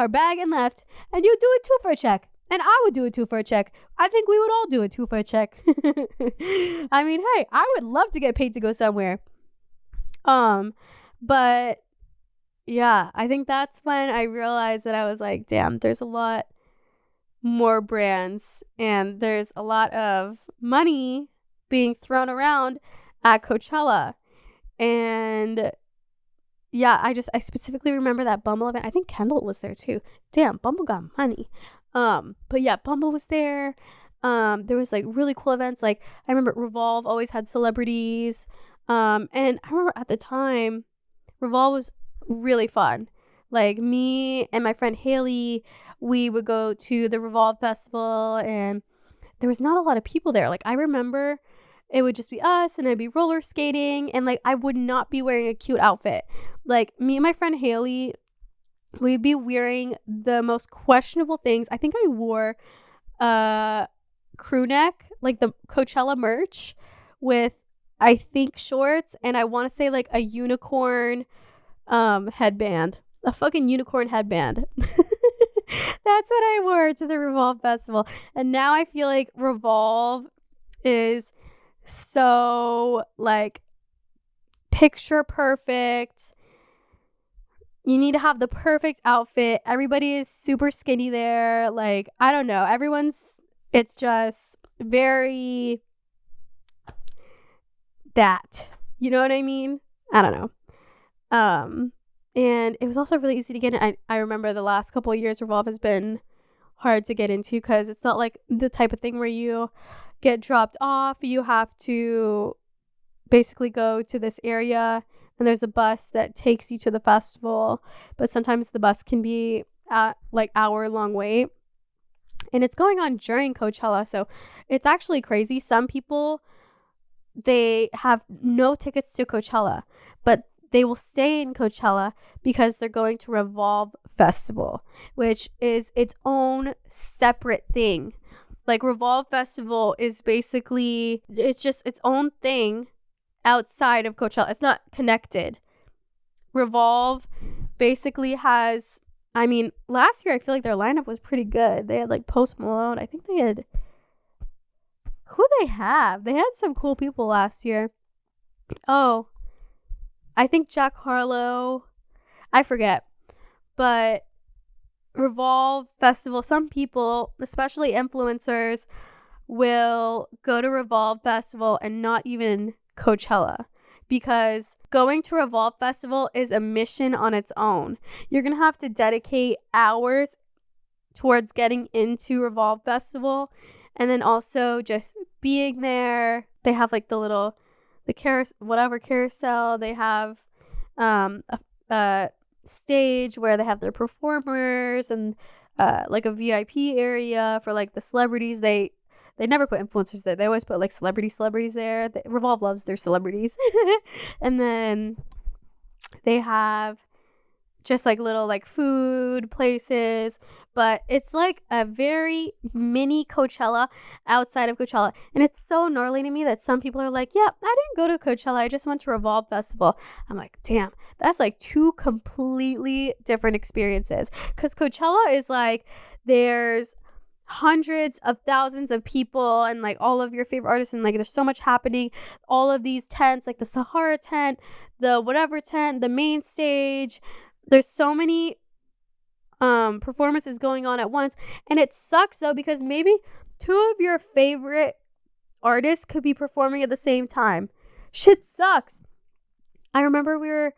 bag and left. And you do it too for a check. And I would do it too for a check. I think we would all do it too for a check. I mean, hey, I would love to get paid to go somewhere. But yeah, I think that's when I realized that I was like, damn, there's a lot more brands and there's a lot of money being thrown around at Coachella. And yeah, I specifically remember that Bumble event. I think Kendall was there too. Damn, Bumble got money. But yeah, Bumble was there. There was like really cool events. Like I remember Revolve always had celebrities. And I remember at the time, Revolve was really fun. Like me and my friend Haley, we would go to the Revolve Festival and there was not a lot of people there. Like I remember it would just be us and I'd be roller skating and like I would not be wearing a cute outfit. Like me and my friend Haley, we'd be wearing the most questionable things. I think I wore a crew neck, like the Coachella merch with I think shorts, and I want to say like a unicorn headband, a fucking unicorn headband. That's what I wore to the Revolve Festival. And now I feel like Revolve is so like picture perfect. You need to have the perfect outfit. Everybody is super skinny there. Like, I don't know. It's just very that. You know what I mean? I don't know. And it was also really easy to get in. I remember the last couple of years Revolve has been hard to get into because it's not like the type of thing where you get dropped off. You have to basically go to this area and there's a bus that takes you to the festival, but sometimes the bus can be at like hour-long wait. And it's going on during Coachella, so it's actually crazy. Some people, they have no tickets to Coachella, but they will stay in Coachella because they're going to Revolve Festival, which is its own separate thing. Like Revolve Festival is basically, it's just its own thing outside of Coachella. It's not connected. Revolve basically has, I mean, last year I feel like their lineup was pretty good. They had like Post Malone. I think they had, who they have? They had some cool people last year. Oh, I think Jack Harlow. I forget. But Revolve Festival, some people, especially influencers, will go to Revolve Festival and not even Coachella, because going to Revolve Festival is a mission on its own. You're going to have to dedicate hours towards getting into Revolve Festival, and then also just being there. They have like the carousel. They have a stage where they have their performers and like a VIP area for like the celebrities. They never put influencers there. They always put like celebrities there. Revolve loves their celebrities. And then they have just like little like food places, but it's like a very mini Coachella outside of Coachella. And it's so gnarly to me that some people are like, yeah, I didn't go to Coachella, I just went to Revolve Festival. I'm like, damn, that's like two completely different experiences. Because Coachella is like, there's hundreds of thousands of people and like all of your favorite artists, and like there's so much happening. All of these tents, like the Sahara tent, the whatever tent, the main stage, there's so many performances going on at once. And it sucks though, because maybe two of your favorite artists could be performing at the same time. Shit sucks. I remember we were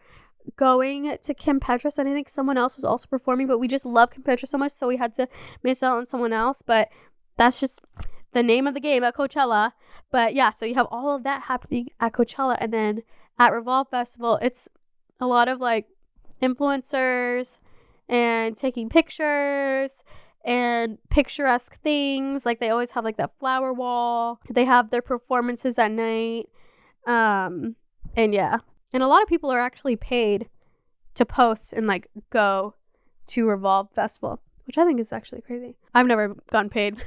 going to Kim Petras and I think someone else was also performing, but we just love Kim Petras so much, so we had to miss out on someone else. But that's just the name of the game at Coachella. But yeah, so you have all of that happening at Coachella, and then at Revolve Festival, it's a lot of like influencers and taking pictures and picturesque things. Like they always have like that flower wall. They have their performances at night. And yeah. And a lot of people are actually paid to post and like go to Revolve Festival, which I think is actually crazy. I've never gotten paid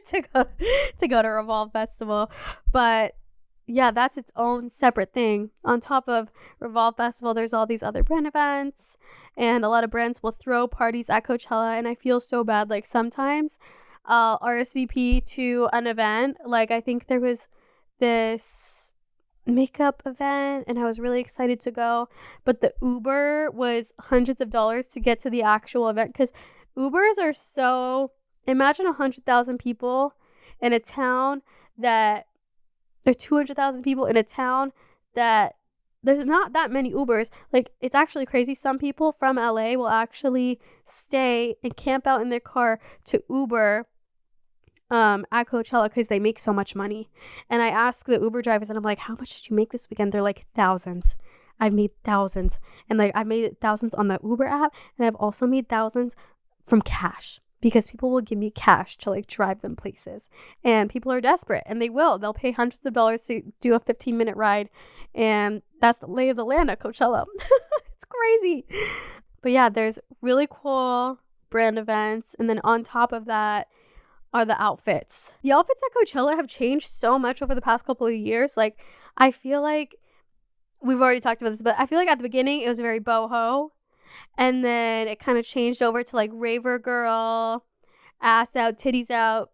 to go to Revolve Festival, but yeah, that's its own separate thing. On top of Revolve Festival, there's all these other brand events, and a lot of brands will throw parties at Coachella, and I feel so bad. Like, sometimes I'll RSVP to an event. Like, I think there was this makeup event, and I was really excited to go, but the Uber was hundreds of dollars to get to the actual event, because Ubers are so... Imagine 100,000 people in a town that... There are 200,000 people in a town that there's not that many Ubers. Like, it's actually crazy. Some people from LA will actually stay and camp out in their car to Uber at Coachella because they make so much money. And I ask the Uber drivers, and I'm like, how much did you make this weekend? They're like, thousands. I've made thousands. And like, I've made thousands on the Uber app, and I've also made thousands from cash, because people will give me cash to like drive them places, and people are desperate, and they'll pay hundreds of dollars to do a 15-minute ride. And that's the lay of the land at Coachella. It's crazy. But yeah, there's really cool brand events, and then on top of that are the outfits. The outfits at Coachella have changed so much over the past couple of years. Like, I feel like we've already talked about this, but I feel like at the beginning it was very boho. And then it kind of changed over to like raver girl, ass out, titties out,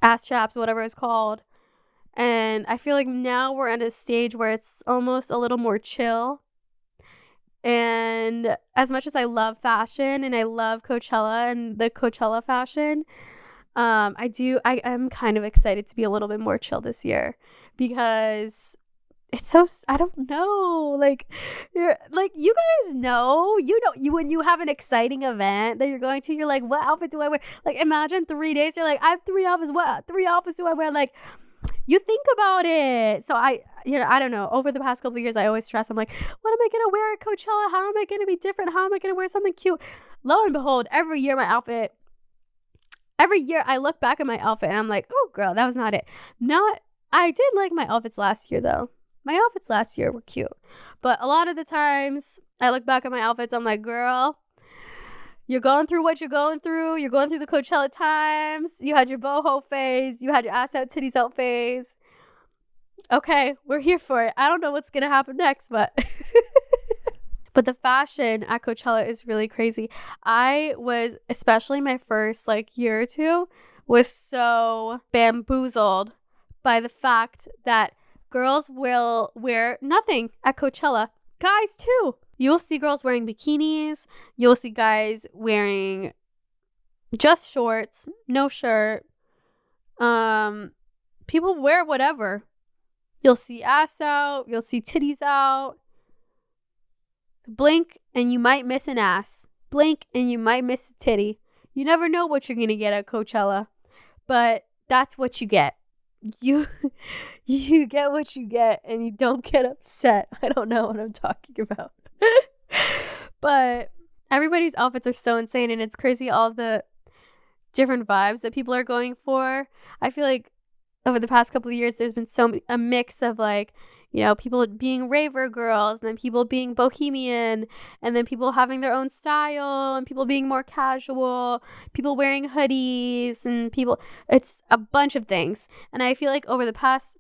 ass chaps, whatever it's called. And I feel like now we're at a stage where it's almost a little more chill. And as much as I love fashion and I love Coachella and the Coachella fashion, I am kind of excited to be a little bit more chill this year, because it's so, I don't know, like, you're like, you guys know, when you have an exciting event that you're going to, you're like, what outfit do I wear? Like, imagine 3 days, you're like, I have 3 outfits, what 3 outfits do I wear? Like, you think about it. So I don't know, over the past couple of years, I always stress, I'm like, what am I gonna wear at Coachella? How am I gonna be different? How am I gonna wear something cute? Lo and behold, every year I look back at my outfit and I'm like, oh girl, that was not it. I did like my outfits last year though. My outfits last year were cute. But a lot of the times I look back at my outfits, I'm like, girl, you're going through what you're going through. You're going through the Coachella times. You had your boho phase. You had your ass out, titties out phase. Okay, we're here for it. I don't know what's going to happen next, but... But the fashion at Coachella is really crazy. I was, especially my first year or two, was so bamboozled by the fact that girls will wear nothing at Coachella. Guys too. You'll see girls wearing bikinis. You'll see guys wearing just shorts, no shirt. People wear whatever. You'll see ass out. You'll see titties out. Blink and you might miss an ass. Blink and you might miss a titty. You never know what you're going to get at Coachella. But that's what you get. You get what you get and you don't get upset. I don't know what I'm talking about. But everybody's outfits are so insane, and it's crazy all the different vibes that people are going for. I feel like over the past couple of years there's been a mix of people being raver girls, and then people being bohemian, and then people having their own style, and people being more casual, people wearing hoodies, and it's a bunch of things. And I feel like over the past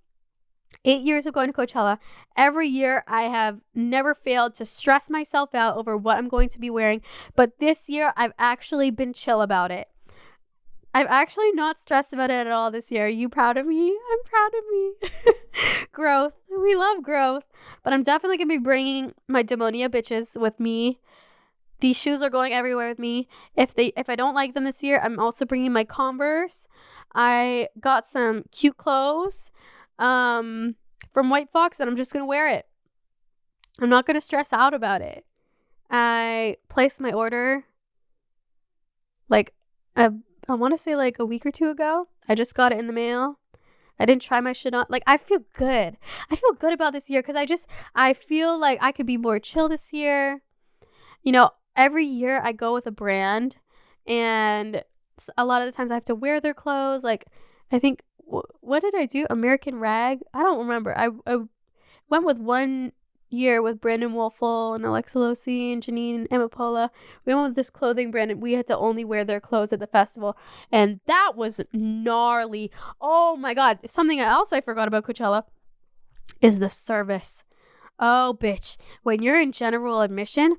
8 years of going to Coachella, every year I have never failed to stress myself out over what I'm going to be wearing. But this year I've actually been chill about it. I've actually not stressed about it at all this year. Are you proud of me? I'm proud of me. Growth. We love growth. But I'm definitely going to be bringing my Demonia bitches with me. These shoes are going everywhere with me. If I don't like them this year, I'm also bringing my Converse. I got some cute clothes from White Fox, and I'm just going to wear it. I'm not going to stress out about it. I placed my order I want to say a week or two ago. I just got it in the mail. I didn't try my shit on. I feel good. I feel good about this year because I feel like I could be more chill this year. Every year I go with a brand, and a lot of the times I have to wear their clothes. I think, what did I do? American Rag? I don't remember. I went with one year with Brandon Wolfel and Alexa Losi and Janine Amapola. We went with this clothing brand and we had to only wear their clothes at the festival. And that was gnarly. Oh my God. Something else I forgot about Coachella is the service. Oh, bitch. When you're in general admission,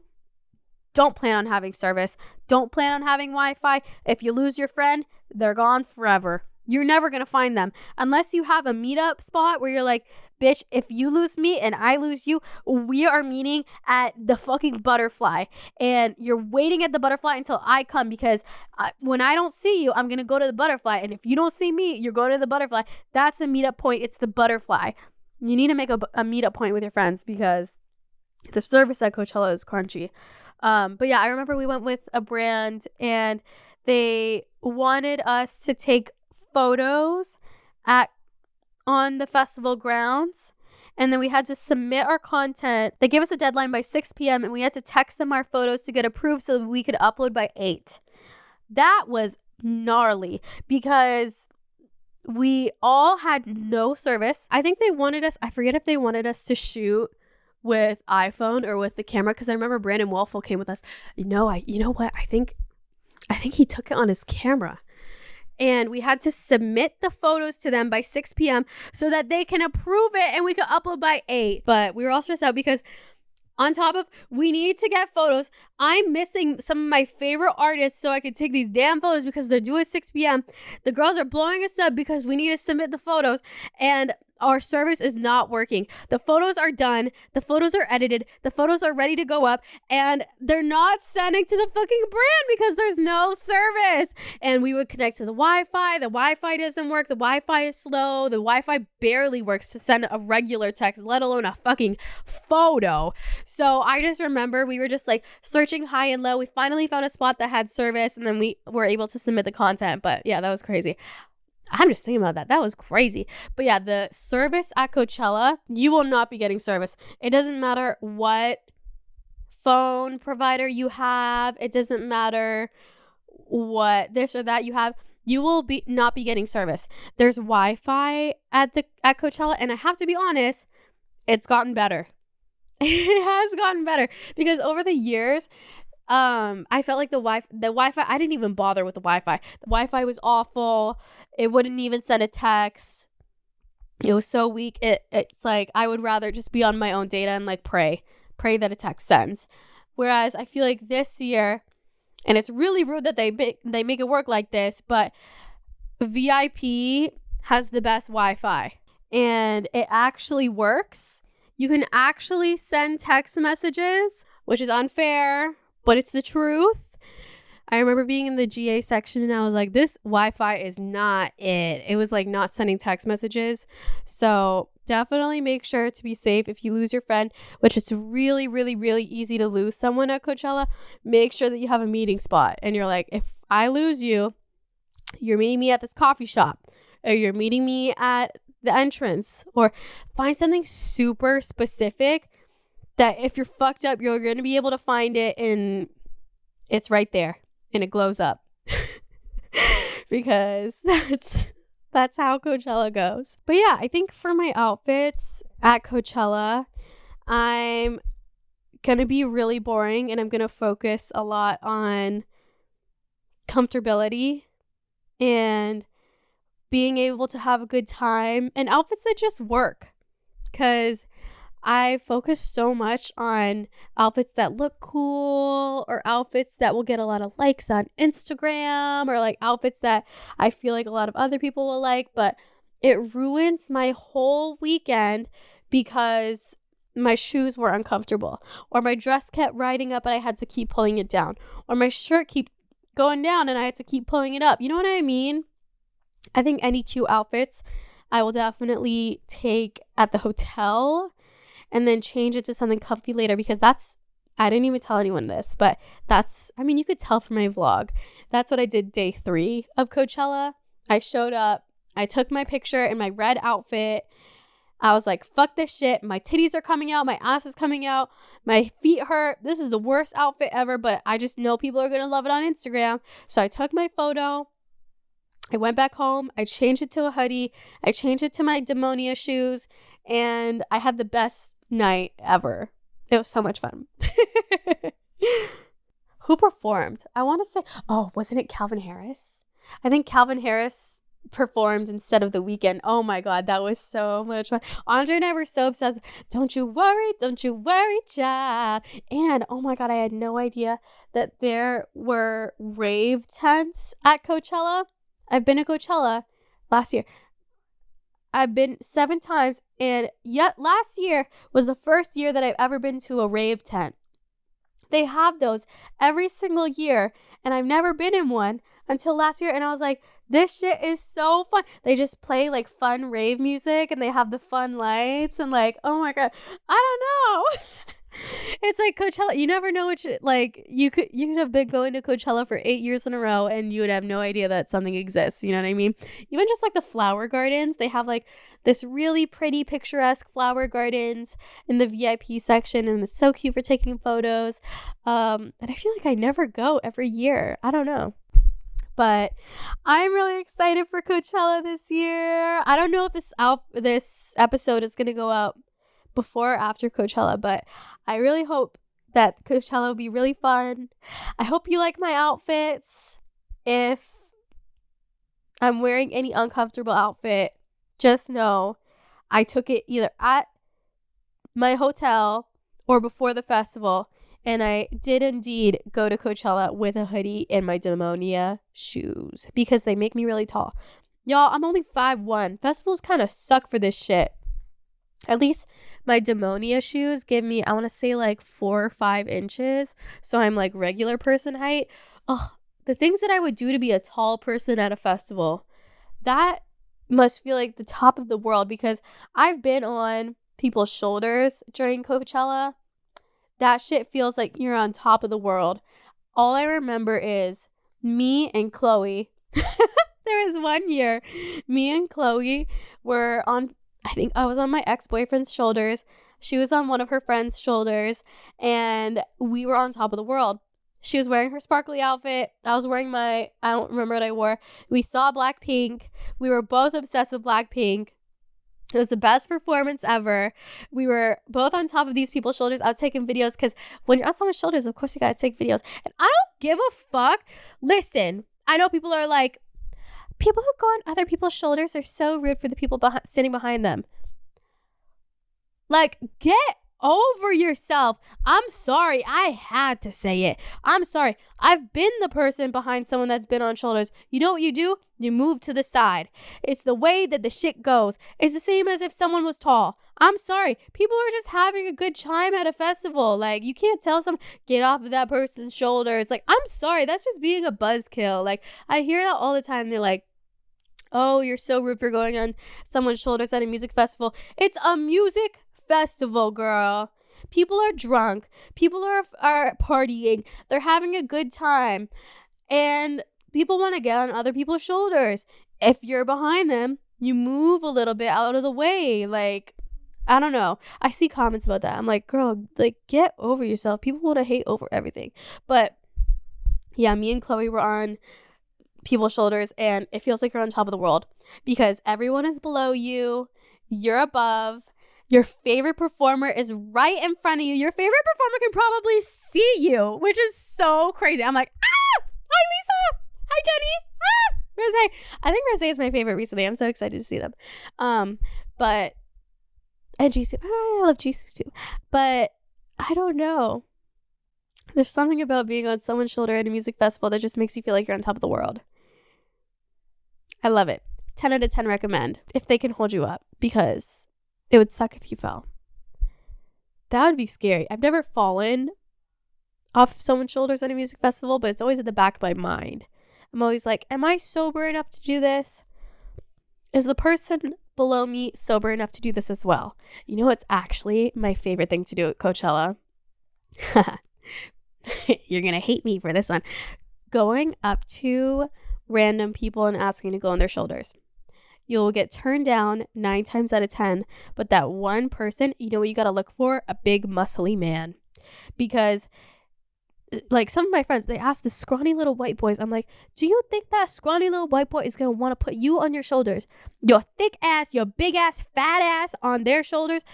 don't plan on having service. Don't plan on having Wi-Fi. If you lose your friend, they're gone forever. You're never going to find them. Unless you have a meetup spot where you're like, bitch, if you lose me and I lose you, we are meeting at the fucking Butterfly. And you're waiting at the Butterfly until I come, because when I don't see you, I'm going to go to the Butterfly. And if you don't see me, you're going to the Butterfly. That's the meetup point. It's the Butterfly. You need to make a meetup point with your friends, because the service at Coachella is crunchy. But yeah, I remember we went with a brand and they wanted us to take photos on the festival grounds, and then we had to submit our content. They gave us a deadline by 6 p.m. and we had to text them our photos to get approved so that we could upload by 8. That was gnarly because we all had no service. I think they wanted us, I forget if they wanted us to shoot with iPhone or with the camera, because I remember Brandon Wolfel came with us. You know what? I think he took it on his camera. And we had to submit the photos to them by 6 p.m. so that they can approve it and we could upload by 8. But we were all stressed out because on top of, we need to get photos. I'm missing some of my favorite artists so I could take these damn photos because they're due at 6 p.m. The girls are blowing us up because we need to submit the photos. And our service is not working. The photos are done. The photos are edited. The photos are ready to go up. And they're not sending to the fucking brand because there's no service. And we would connect to the Wi-Fi. The Wi-Fi doesn't work. The Wi-Fi is slow. The Wi-Fi barely works to send a regular text, let alone a fucking photo. So I just remember we were just like searching high and low. We finally found a spot that had service, and then we were able to submit the content. But yeah, that was crazy. I'm just thinking about that. That was crazy. But yeah, the service at Coachella, you will not be getting service. It doesn't matter what phone provider you have. It doesn't matter what this or that you have. You will not be getting service. There's Wi-Fi at Coachella, and I have to be honest, it's gotten better. It has gotten better because over the years, I felt like the Wi-Fi, I didn't even bother with the Wi-Fi. The Wi-Fi was awful. It wouldn't even send a text. It was so weak. It's like I would rather just be on my own data and like pray that a text sends. Whereas I feel like this year, and it's really rude that they make it work like this, but VIP has the best Wi-Fi and it actually works. You can actually send text messages, which is unfair, but it's the truth. I remember being in the GA section and I was like, this Wi-Fi is not it. It was like not sending text messages. So definitely make sure to be safe. If you lose your friend, which it's really, really, really easy to lose someone at Coachella, make sure that you have a meeting spot. And you're like, if I lose you, you're meeting me at this coffee shop, or you're meeting me at the entrance, or find something super specific that if you're fucked up, you're going to be able to find it and it's right there and it glows up. Because that's how Coachella goes. But yeah, I think for my outfits at Coachella, I'm going to be really boring and I'm going to focus a lot on comfortability and being able to have a good time and outfits that just work. Because I focus so much on outfits that look cool or outfits that will get a lot of likes on Instagram or like outfits that I feel like a lot of other people will like, but it ruins my whole weekend because my shoes were uncomfortable or my dress kept riding up and I had to keep pulling it down, or my shirt keep going down and I had to keep pulling it up. You know what I mean? I think any cute outfits I will definitely take at the hotel and then change it to something comfy later, because I didn't even tell anyone this, but you could tell from my vlog. That's what I did day 3 of Coachella. I showed up, I took my picture in my red outfit. I was like, fuck this shit. My titties are coming out. My ass is coming out. My feet hurt. This is the worst outfit ever, but I just know people are going to love it on Instagram. So I took my photo. I went back home. I changed it to a hoodie. I changed it to my Demonia shoes. And I had the best night ever. It was so much fun. Who performed? I want to say, wasn't it Calvin Harris? I think Calvin Harris performed instead of The Weeknd. Oh my God, that was so much fun. Andre and I were so obsessed. Don't you worry, child. And oh my God, I had no idea that there were rave tents at Coachella. I've been to Coachella last year. I've been 7 times, and yet last year was the first year that I've ever been to a rave tent. They have those every single year, and I've never been in one until last year, and I was like, this shit is so fun. They just play like fun rave music, and they have the fun lights, and like, oh my God, I don't know. It's like Coachella. You never know which, like, you could have been going to Coachella for 8 years in a row and you would have no idea that something exists. You know what I mean? Even just like the flower gardens, they have like this really pretty picturesque flower gardens in the VIP section, and it's so cute for taking photos. And I feel like I never go every year. I don't know. But I'm really excited for Coachella this year. I don't know if this episode is going to go out before or after Coachella, but I really hope that Coachella will be really fun. I hope you like my outfits. If I'm wearing any uncomfortable outfit, just know I took it either at my hotel or before the festival, and I did indeed go to Coachella with a hoodie and my Demonia shoes because they make me really tall. Y'all, I'm only 5'1". Festivals kind of suck for this shit. At least my Demonia shoes give me, I want to say like 4 or 5 inches. So I'm like regular person height. Oh, the things that I would do to be a tall person at a festival, that must feel like the top of the world, because I've been on people's shoulders during Coachella. That shit feels like you're on top of the world. All I remember is me and Chloe. There was one year, me and Chloe were on, I think I was on my ex-boyfriend's shoulders. She was on one of her friend's shoulders, and we were on top of the world. She was wearing her sparkly outfit. I was wearing I don't remember what I wore. We saw Blackpink. We were both obsessed with Blackpink. It was the best performance ever. We were both on top of these people's shoulders. I was taking videos because when you're on someone's shoulders, of course you gotta take videos. And I don't give a fuck. Listen, I know people are like, people who go on other people's shoulders are so rude for the people standing behind them. Like, get over yourself. I'm sorry. I had to say it. I'm sorry. I've been the person behind someone that's been on shoulders. You know what you do? You move to the side. It's the way that the shit goes. It's the same as if someone was tall. I'm sorry. People are just having a good time at a festival. Like, you can't tell someone, get off of that person's shoulder. It's like, I'm sorry. That's just being a buzzkill. Like, I hear that all the time. They're like, oh, you're so rude for going on someone's shoulders at a music festival. It's a music festival, girl. People are drunk. People are partying. They're having a good time. And people want to get on other people's shoulders. If you're behind them, you move a little bit out of the way. Like, I don't know. I see comments about that. I'm like, girl, like, get over yourself. People want to hate over everything. But yeah, me and Chloe were on people's shoulders, and it feels like you're on top of the world because everyone is below you. You're above. Your favorite performer is right in front of you. Your favorite performer can probably see you, which is so crazy. I'm like, hi, Lisa. Hi, Jenny. Rosé. I think Rosé is my favorite recently. I'm so excited to see them. And Jisoo. I love Jisoo too. But I don't know. There's something about being on someone's shoulder at a music festival that just makes you feel like you're on top of the world. I love it. 10 out of 10 recommend if they can hold you up, because it would suck if you fell. That would be scary. I've never fallen off someone's shoulders at a music festival, but it's always at the back of my mind. I'm always like, am I sober enough to do this? Is the person below me sober enough to do this as well? You know what's actually my favorite thing to do at Coachella? You're going to hate me for this one. Going up to random people and asking to go on their shoulders. You'll get turned down 9 times out of 10, but that one person, you know what you got to look for? A big muscly man. Because like some of my friends, they ask the scrawny little white boys, I'm like, do you think that scrawny little white boy is going to want to put you on your shoulders? Your thick ass, your big ass, fat ass on their shoulders?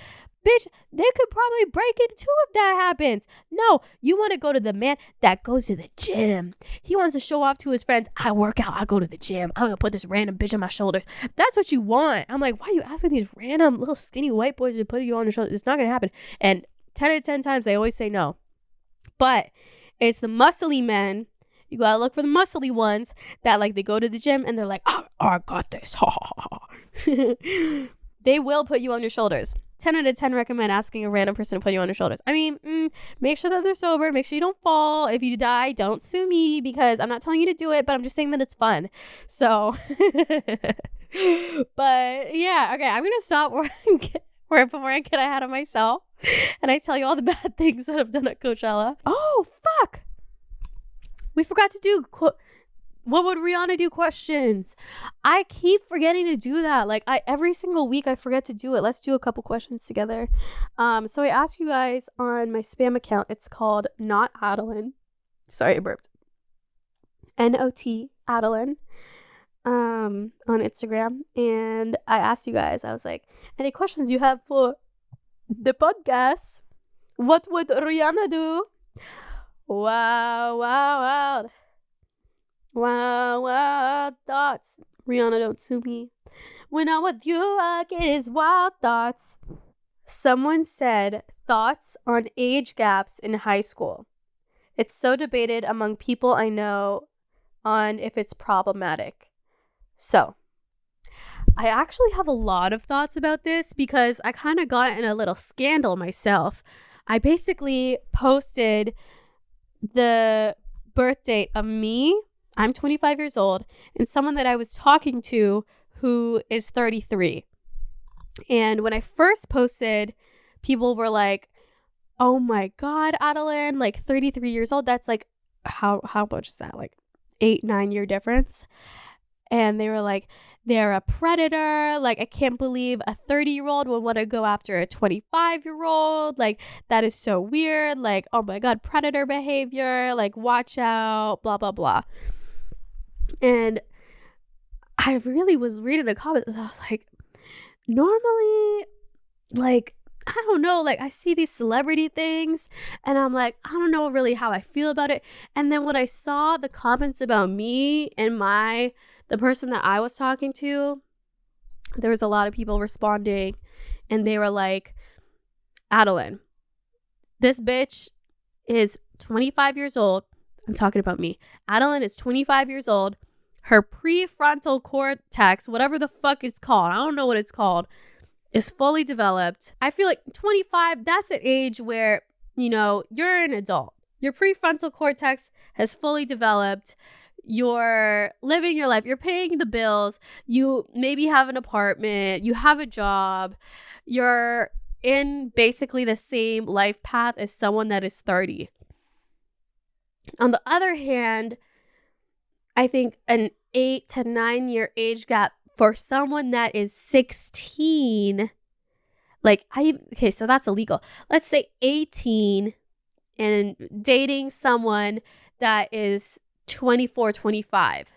Bitch, they could probably break in two if that happens. No, you want to go to the man that goes to the gym. He wants to show off to his friends, I work out, I go to the gym. I'm going to put this random bitch on my shoulders. That's what you want. I'm like, why are you asking these random little skinny white boys to put you on your shoulders? It's not going to happen. And 10 out of 10 times, they always say no. But it's the muscly men. You got to look for the muscly ones that like they go to the gym and they're like, oh, I got this. They will put you on your shoulders. 10 out of 10 recommend asking a random person to put you on your shoulders. I mean, make sure that they're sober. Make sure you don't fall. If you die, don't sue me because I'm not telling you to do it, but I'm just saying that it's fun. So, but yeah, okay, I'm going to stop before I get ahead of myself and I tell you all the bad things that I've done at Coachella. Oh, fuck. We forgot to do what would Rihanna do questions. I keep forgetting to do that. Like every single week I forget to do it. Let's do a couple questions together. So I asked you guys on my spam account. It's called Not Adeline. Sorry, I burped. N-O-T Adeline. On Instagram. And I asked you guys, I was like, any questions you have for the podcast? What would Rihanna do? Wow. Thoughts. Rihanna, don't sue me. When I'm with you, I get his wild thoughts. Someone said, thoughts on age gaps in high school. It's so debated among people I know on if it's problematic. So, I actually have a lot of thoughts about this because I kind of got in a little scandal myself. I basically posted the birth date of me. I'm 25 years old, and someone that I was talking to who is 33. And when I first posted, people were like, oh my God, Adeline, like 33 years old. That's like, how much is that? Like 8-9 year difference. And they were like, they're a predator. Like, I can't believe a 30-year-old would want to go after a 25-year-old. Like, that is so weird. Like, oh my God, predator behavior. Like, watch out, blah, blah, blah. And I really was reading the comments. I was like, normally, like, I don't know. Like, I see these celebrity things and I'm like, I don't know really how I feel about it. And then when I saw the comments about me and the person that I was talking to, there was a lot of people responding and they were like, Adeline, this bitch is 25 years old. I'm talking about me. Adeline is 25 years old. Her prefrontal cortex, whatever the fuck it's called, I don't know what it's called, is fully developed. I feel like 25, that's an age where, you're an adult. Your prefrontal cortex has fully developed. You're living your life. You're paying the bills. You maybe have an apartment. You have a job. You're in basically the same life path as someone that is 30. On the other hand, I think an 8 to 9 year age gap for someone that is 16, okay, so that's illegal. Let's say 18 and dating someone that is 24, 25.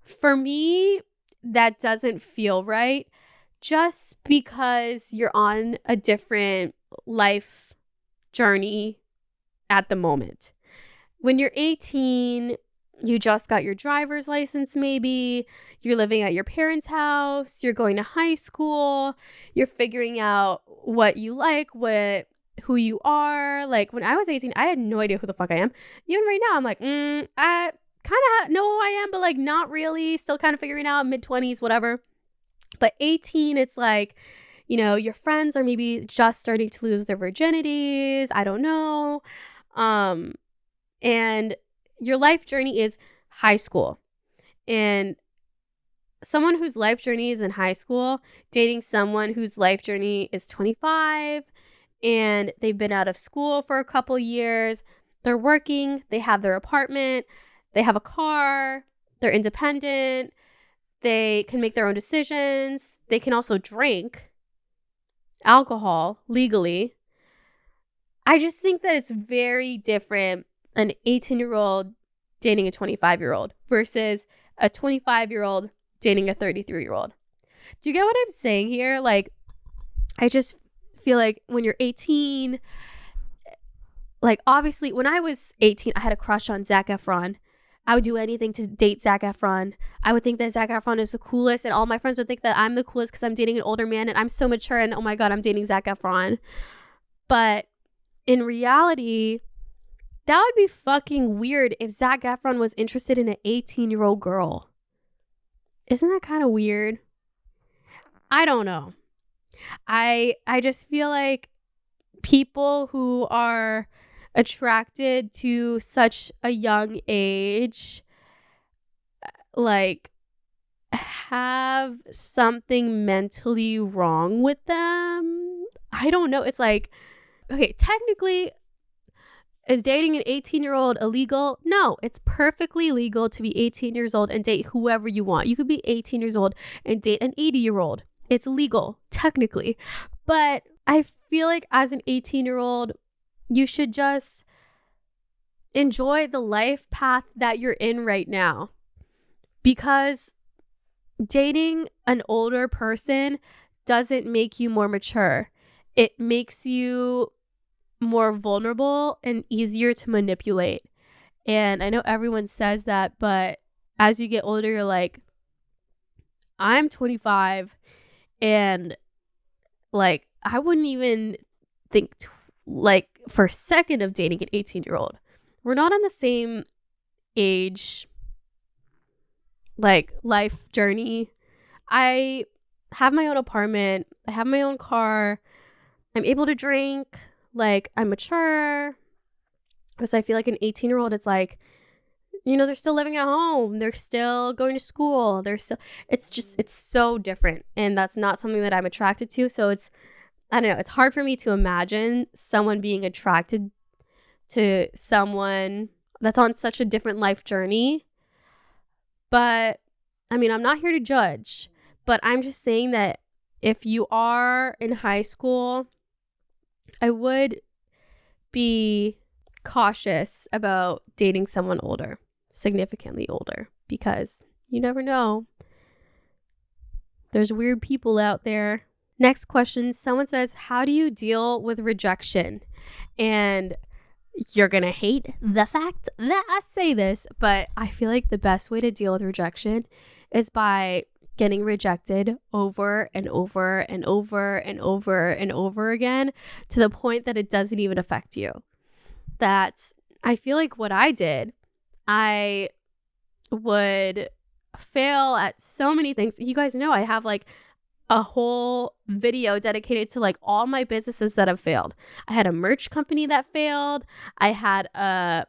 For me, that doesn't feel right just because you're on a different life journey at the moment. When you're 18, you just got your driver's license, maybe. You're living at your parents' house. You're going to high school. You're figuring out what you like, who you are. Like, when I was 18, I had no idea who the fuck I am. Even right now, I'm like, I kind of know who I am, but like not really. Still kind of figuring out, mid-20s, whatever. But 18, it's like, your friends are maybe just starting to lose their virginities. I don't know. And your life journey is high school. And someone whose life journey is in high school, dating someone whose life journey is 25, and they've been out of school for a couple years, they're working, they have their apartment, they have a car, they're independent, they can make their own decisions, they can also drink alcohol legally. I just think that it's very different, an 18-year-old dating a 25-year-old versus a 25-year-old dating a 33-year-old. Do you get what I'm saying here? Like, I just feel like when you're 18, like obviously when I was 18, I had a crush on Zac Efron. I would do anything to date Zac Efron. I would think that Zac Efron is the coolest, and all my friends would think that I'm the coolest because I'm dating an older man and I'm so mature and oh my God, I'm dating Zac Efron. But in reality, that would be fucking weird if Zac Efron was interested in an 18-year-old girl. Isn't that kind of weird? I don't know. I just feel like people who are attracted to such a young age like have something mentally wrong with them. I don't know. It's like, okay, technically, is dating an 18-year-old illegal? No, it's perfectly legal to be 18 years old and date whoever you want. You could be 18 years old and date an 80-year-old. It's legal, technically. But I feel like as an 18-year-old, you should just enjoy the life path that you're in right now. Because dating an older person doesn't make you more mature. It makes you more vulnerable and easier to manipulate. And I know everyone says that, but as you get older, you're like, I'm 25 and like I wouldn't even think like for a second of dating an 18-year-old. We're not on the same age like life journey. I have my own apartment. I have my own car. I'm able to drink. Like, I'm mature. Because I feel like an 18-year-old, it's like, you know, they're still living at home. They're still going to school. It's so different. And that's not something that I'm attracted to. So I don't know. It's hard for me to imagine someone being attracted to someone that's on such a different life journey. But, I mean, I'm not here to judge. But I'm just saying that if you are in high school, I would be cautious about dating someone older, significantly older, because you never know. There's weird people out there. Next question. Someone says, how do you deal with rejection? And you're going to hate the fact that I say this, but I feel like the best way to deal with rejection is by getting rejected over and over and over and over and over again to the point that it doesn't even affect you. That's, I feel like what I did, I would fail at so many things. You guys know I have like a whole video dedicated to like all my businesses that have failed. I had a merch company that failed. I had a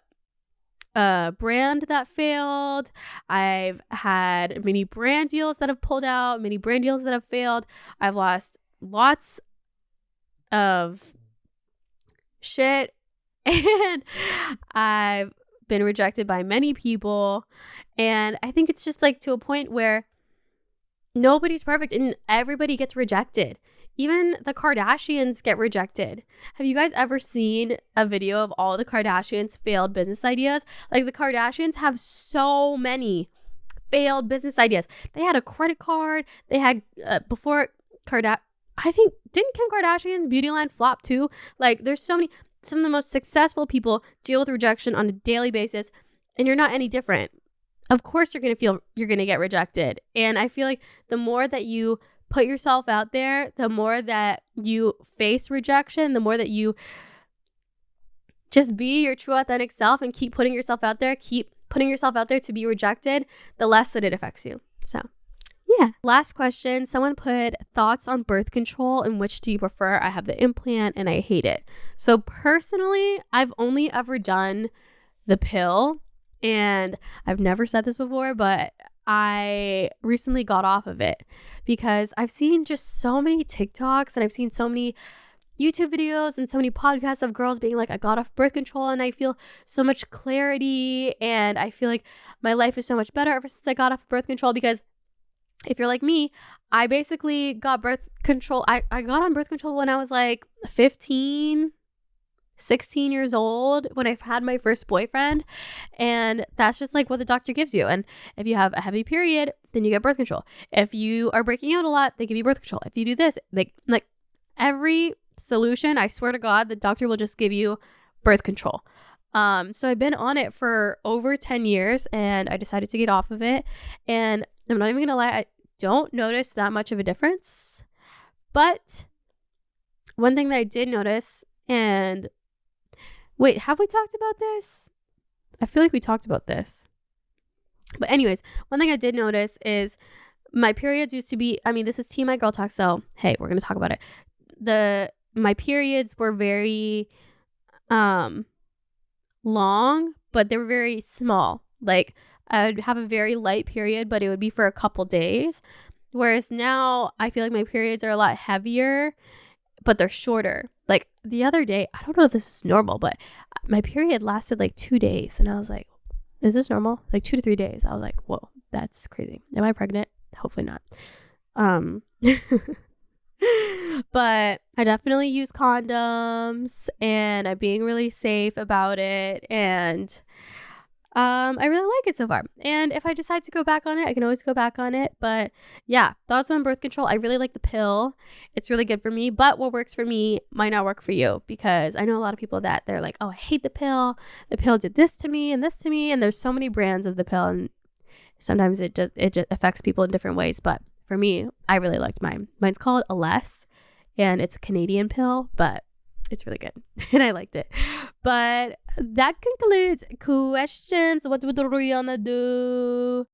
brand that failed. I've had many brand deals that have pulled out, many brand deals that have failed. I've lost lots of shit and I've been rejected by many people. And I think it's just like to a point where nobody's perfect and everybody gets rejected. Even the Kardashians get rejected. Have you guys ever seen a video of all the Kardashians' failed business ideas? Like the Kardashians have so many failed business ideas. They had a credit card. They had before I think, didn't Kim Kardashian's beauty line flop too? Like there's so many, some of the most successful people deal with rejection on a daily basis, and you're not any different. Of course you're going to feel you're going to get rejected. And I feel like the more that you put yourself out there, the more that you face rejection, the more that you just be your true authentic self and keep putting yourself out there to be rejected, the less that it affects you. So yeah. Last question. Someone put thoughts on birth control and which do you prefer? I have the implant and I hate it. So personally, I've only ever done the pill, and I've never said this before, but I recently got off of it because I've seen just so many TikToks and I've seen so many YouTube videos and so many podcasts of girls being like, I got off birth control and I feel so much clarity and I feel like my life is so much better ever since I got off birth control. Because if you're like me, I basically got birth control. I got on birth control when I was like 15, 16 years old, when I had my first boyfriend. And that's just like what the doctor gives you. And if you have a heavy period, then you get birth control. If you are breaking out a lot, they give you birth control. If you do this, like every solution, I swear to God, the doctor will just give you birth control. So I've been on it for over 10 years and I decided to get off of it. And I'm not even gonna lie, I don't notice that much of a difference. But one thing that I did notice, and wait, have we talked about this? I feel like we talked about this. But anyways, one thing I did notice is my periods used to be, I mean, this is Tea My Girl Talk, so hey, we're gonna talk about it. My periods were very long, but they were very small. Like I'd have a very light period, but it would be for a couple days. Whereas now I feel like my periods are a lot heavier, but they're shorter. Like the other day, I don't know if this is normal, but my period lasted like 2 days. And I was like, is this normal? Like 2 to 3 days. I was like, whoa, that's crazy. Am I pregnant? Hopefully not. But I definitely use condoms and I'm being really safe about it. And I really like it so far. And if I decide to go back on it, I can always go back on it. But yeah, thoughts on birth control. I really like the pill. It's really good for me. But what works for me might not work for you, because I know a lot of people that they're like, oh, I hate the pill. The pill did this to me and this to me. And there's so many brands of the pill. And sometimes it just affects people in different ways. But for me, I really liked mine. Mine's called Aless. And it's a Canadian pill, but it's really good. And I liked it. But that concludes questions. What would Rihanna do?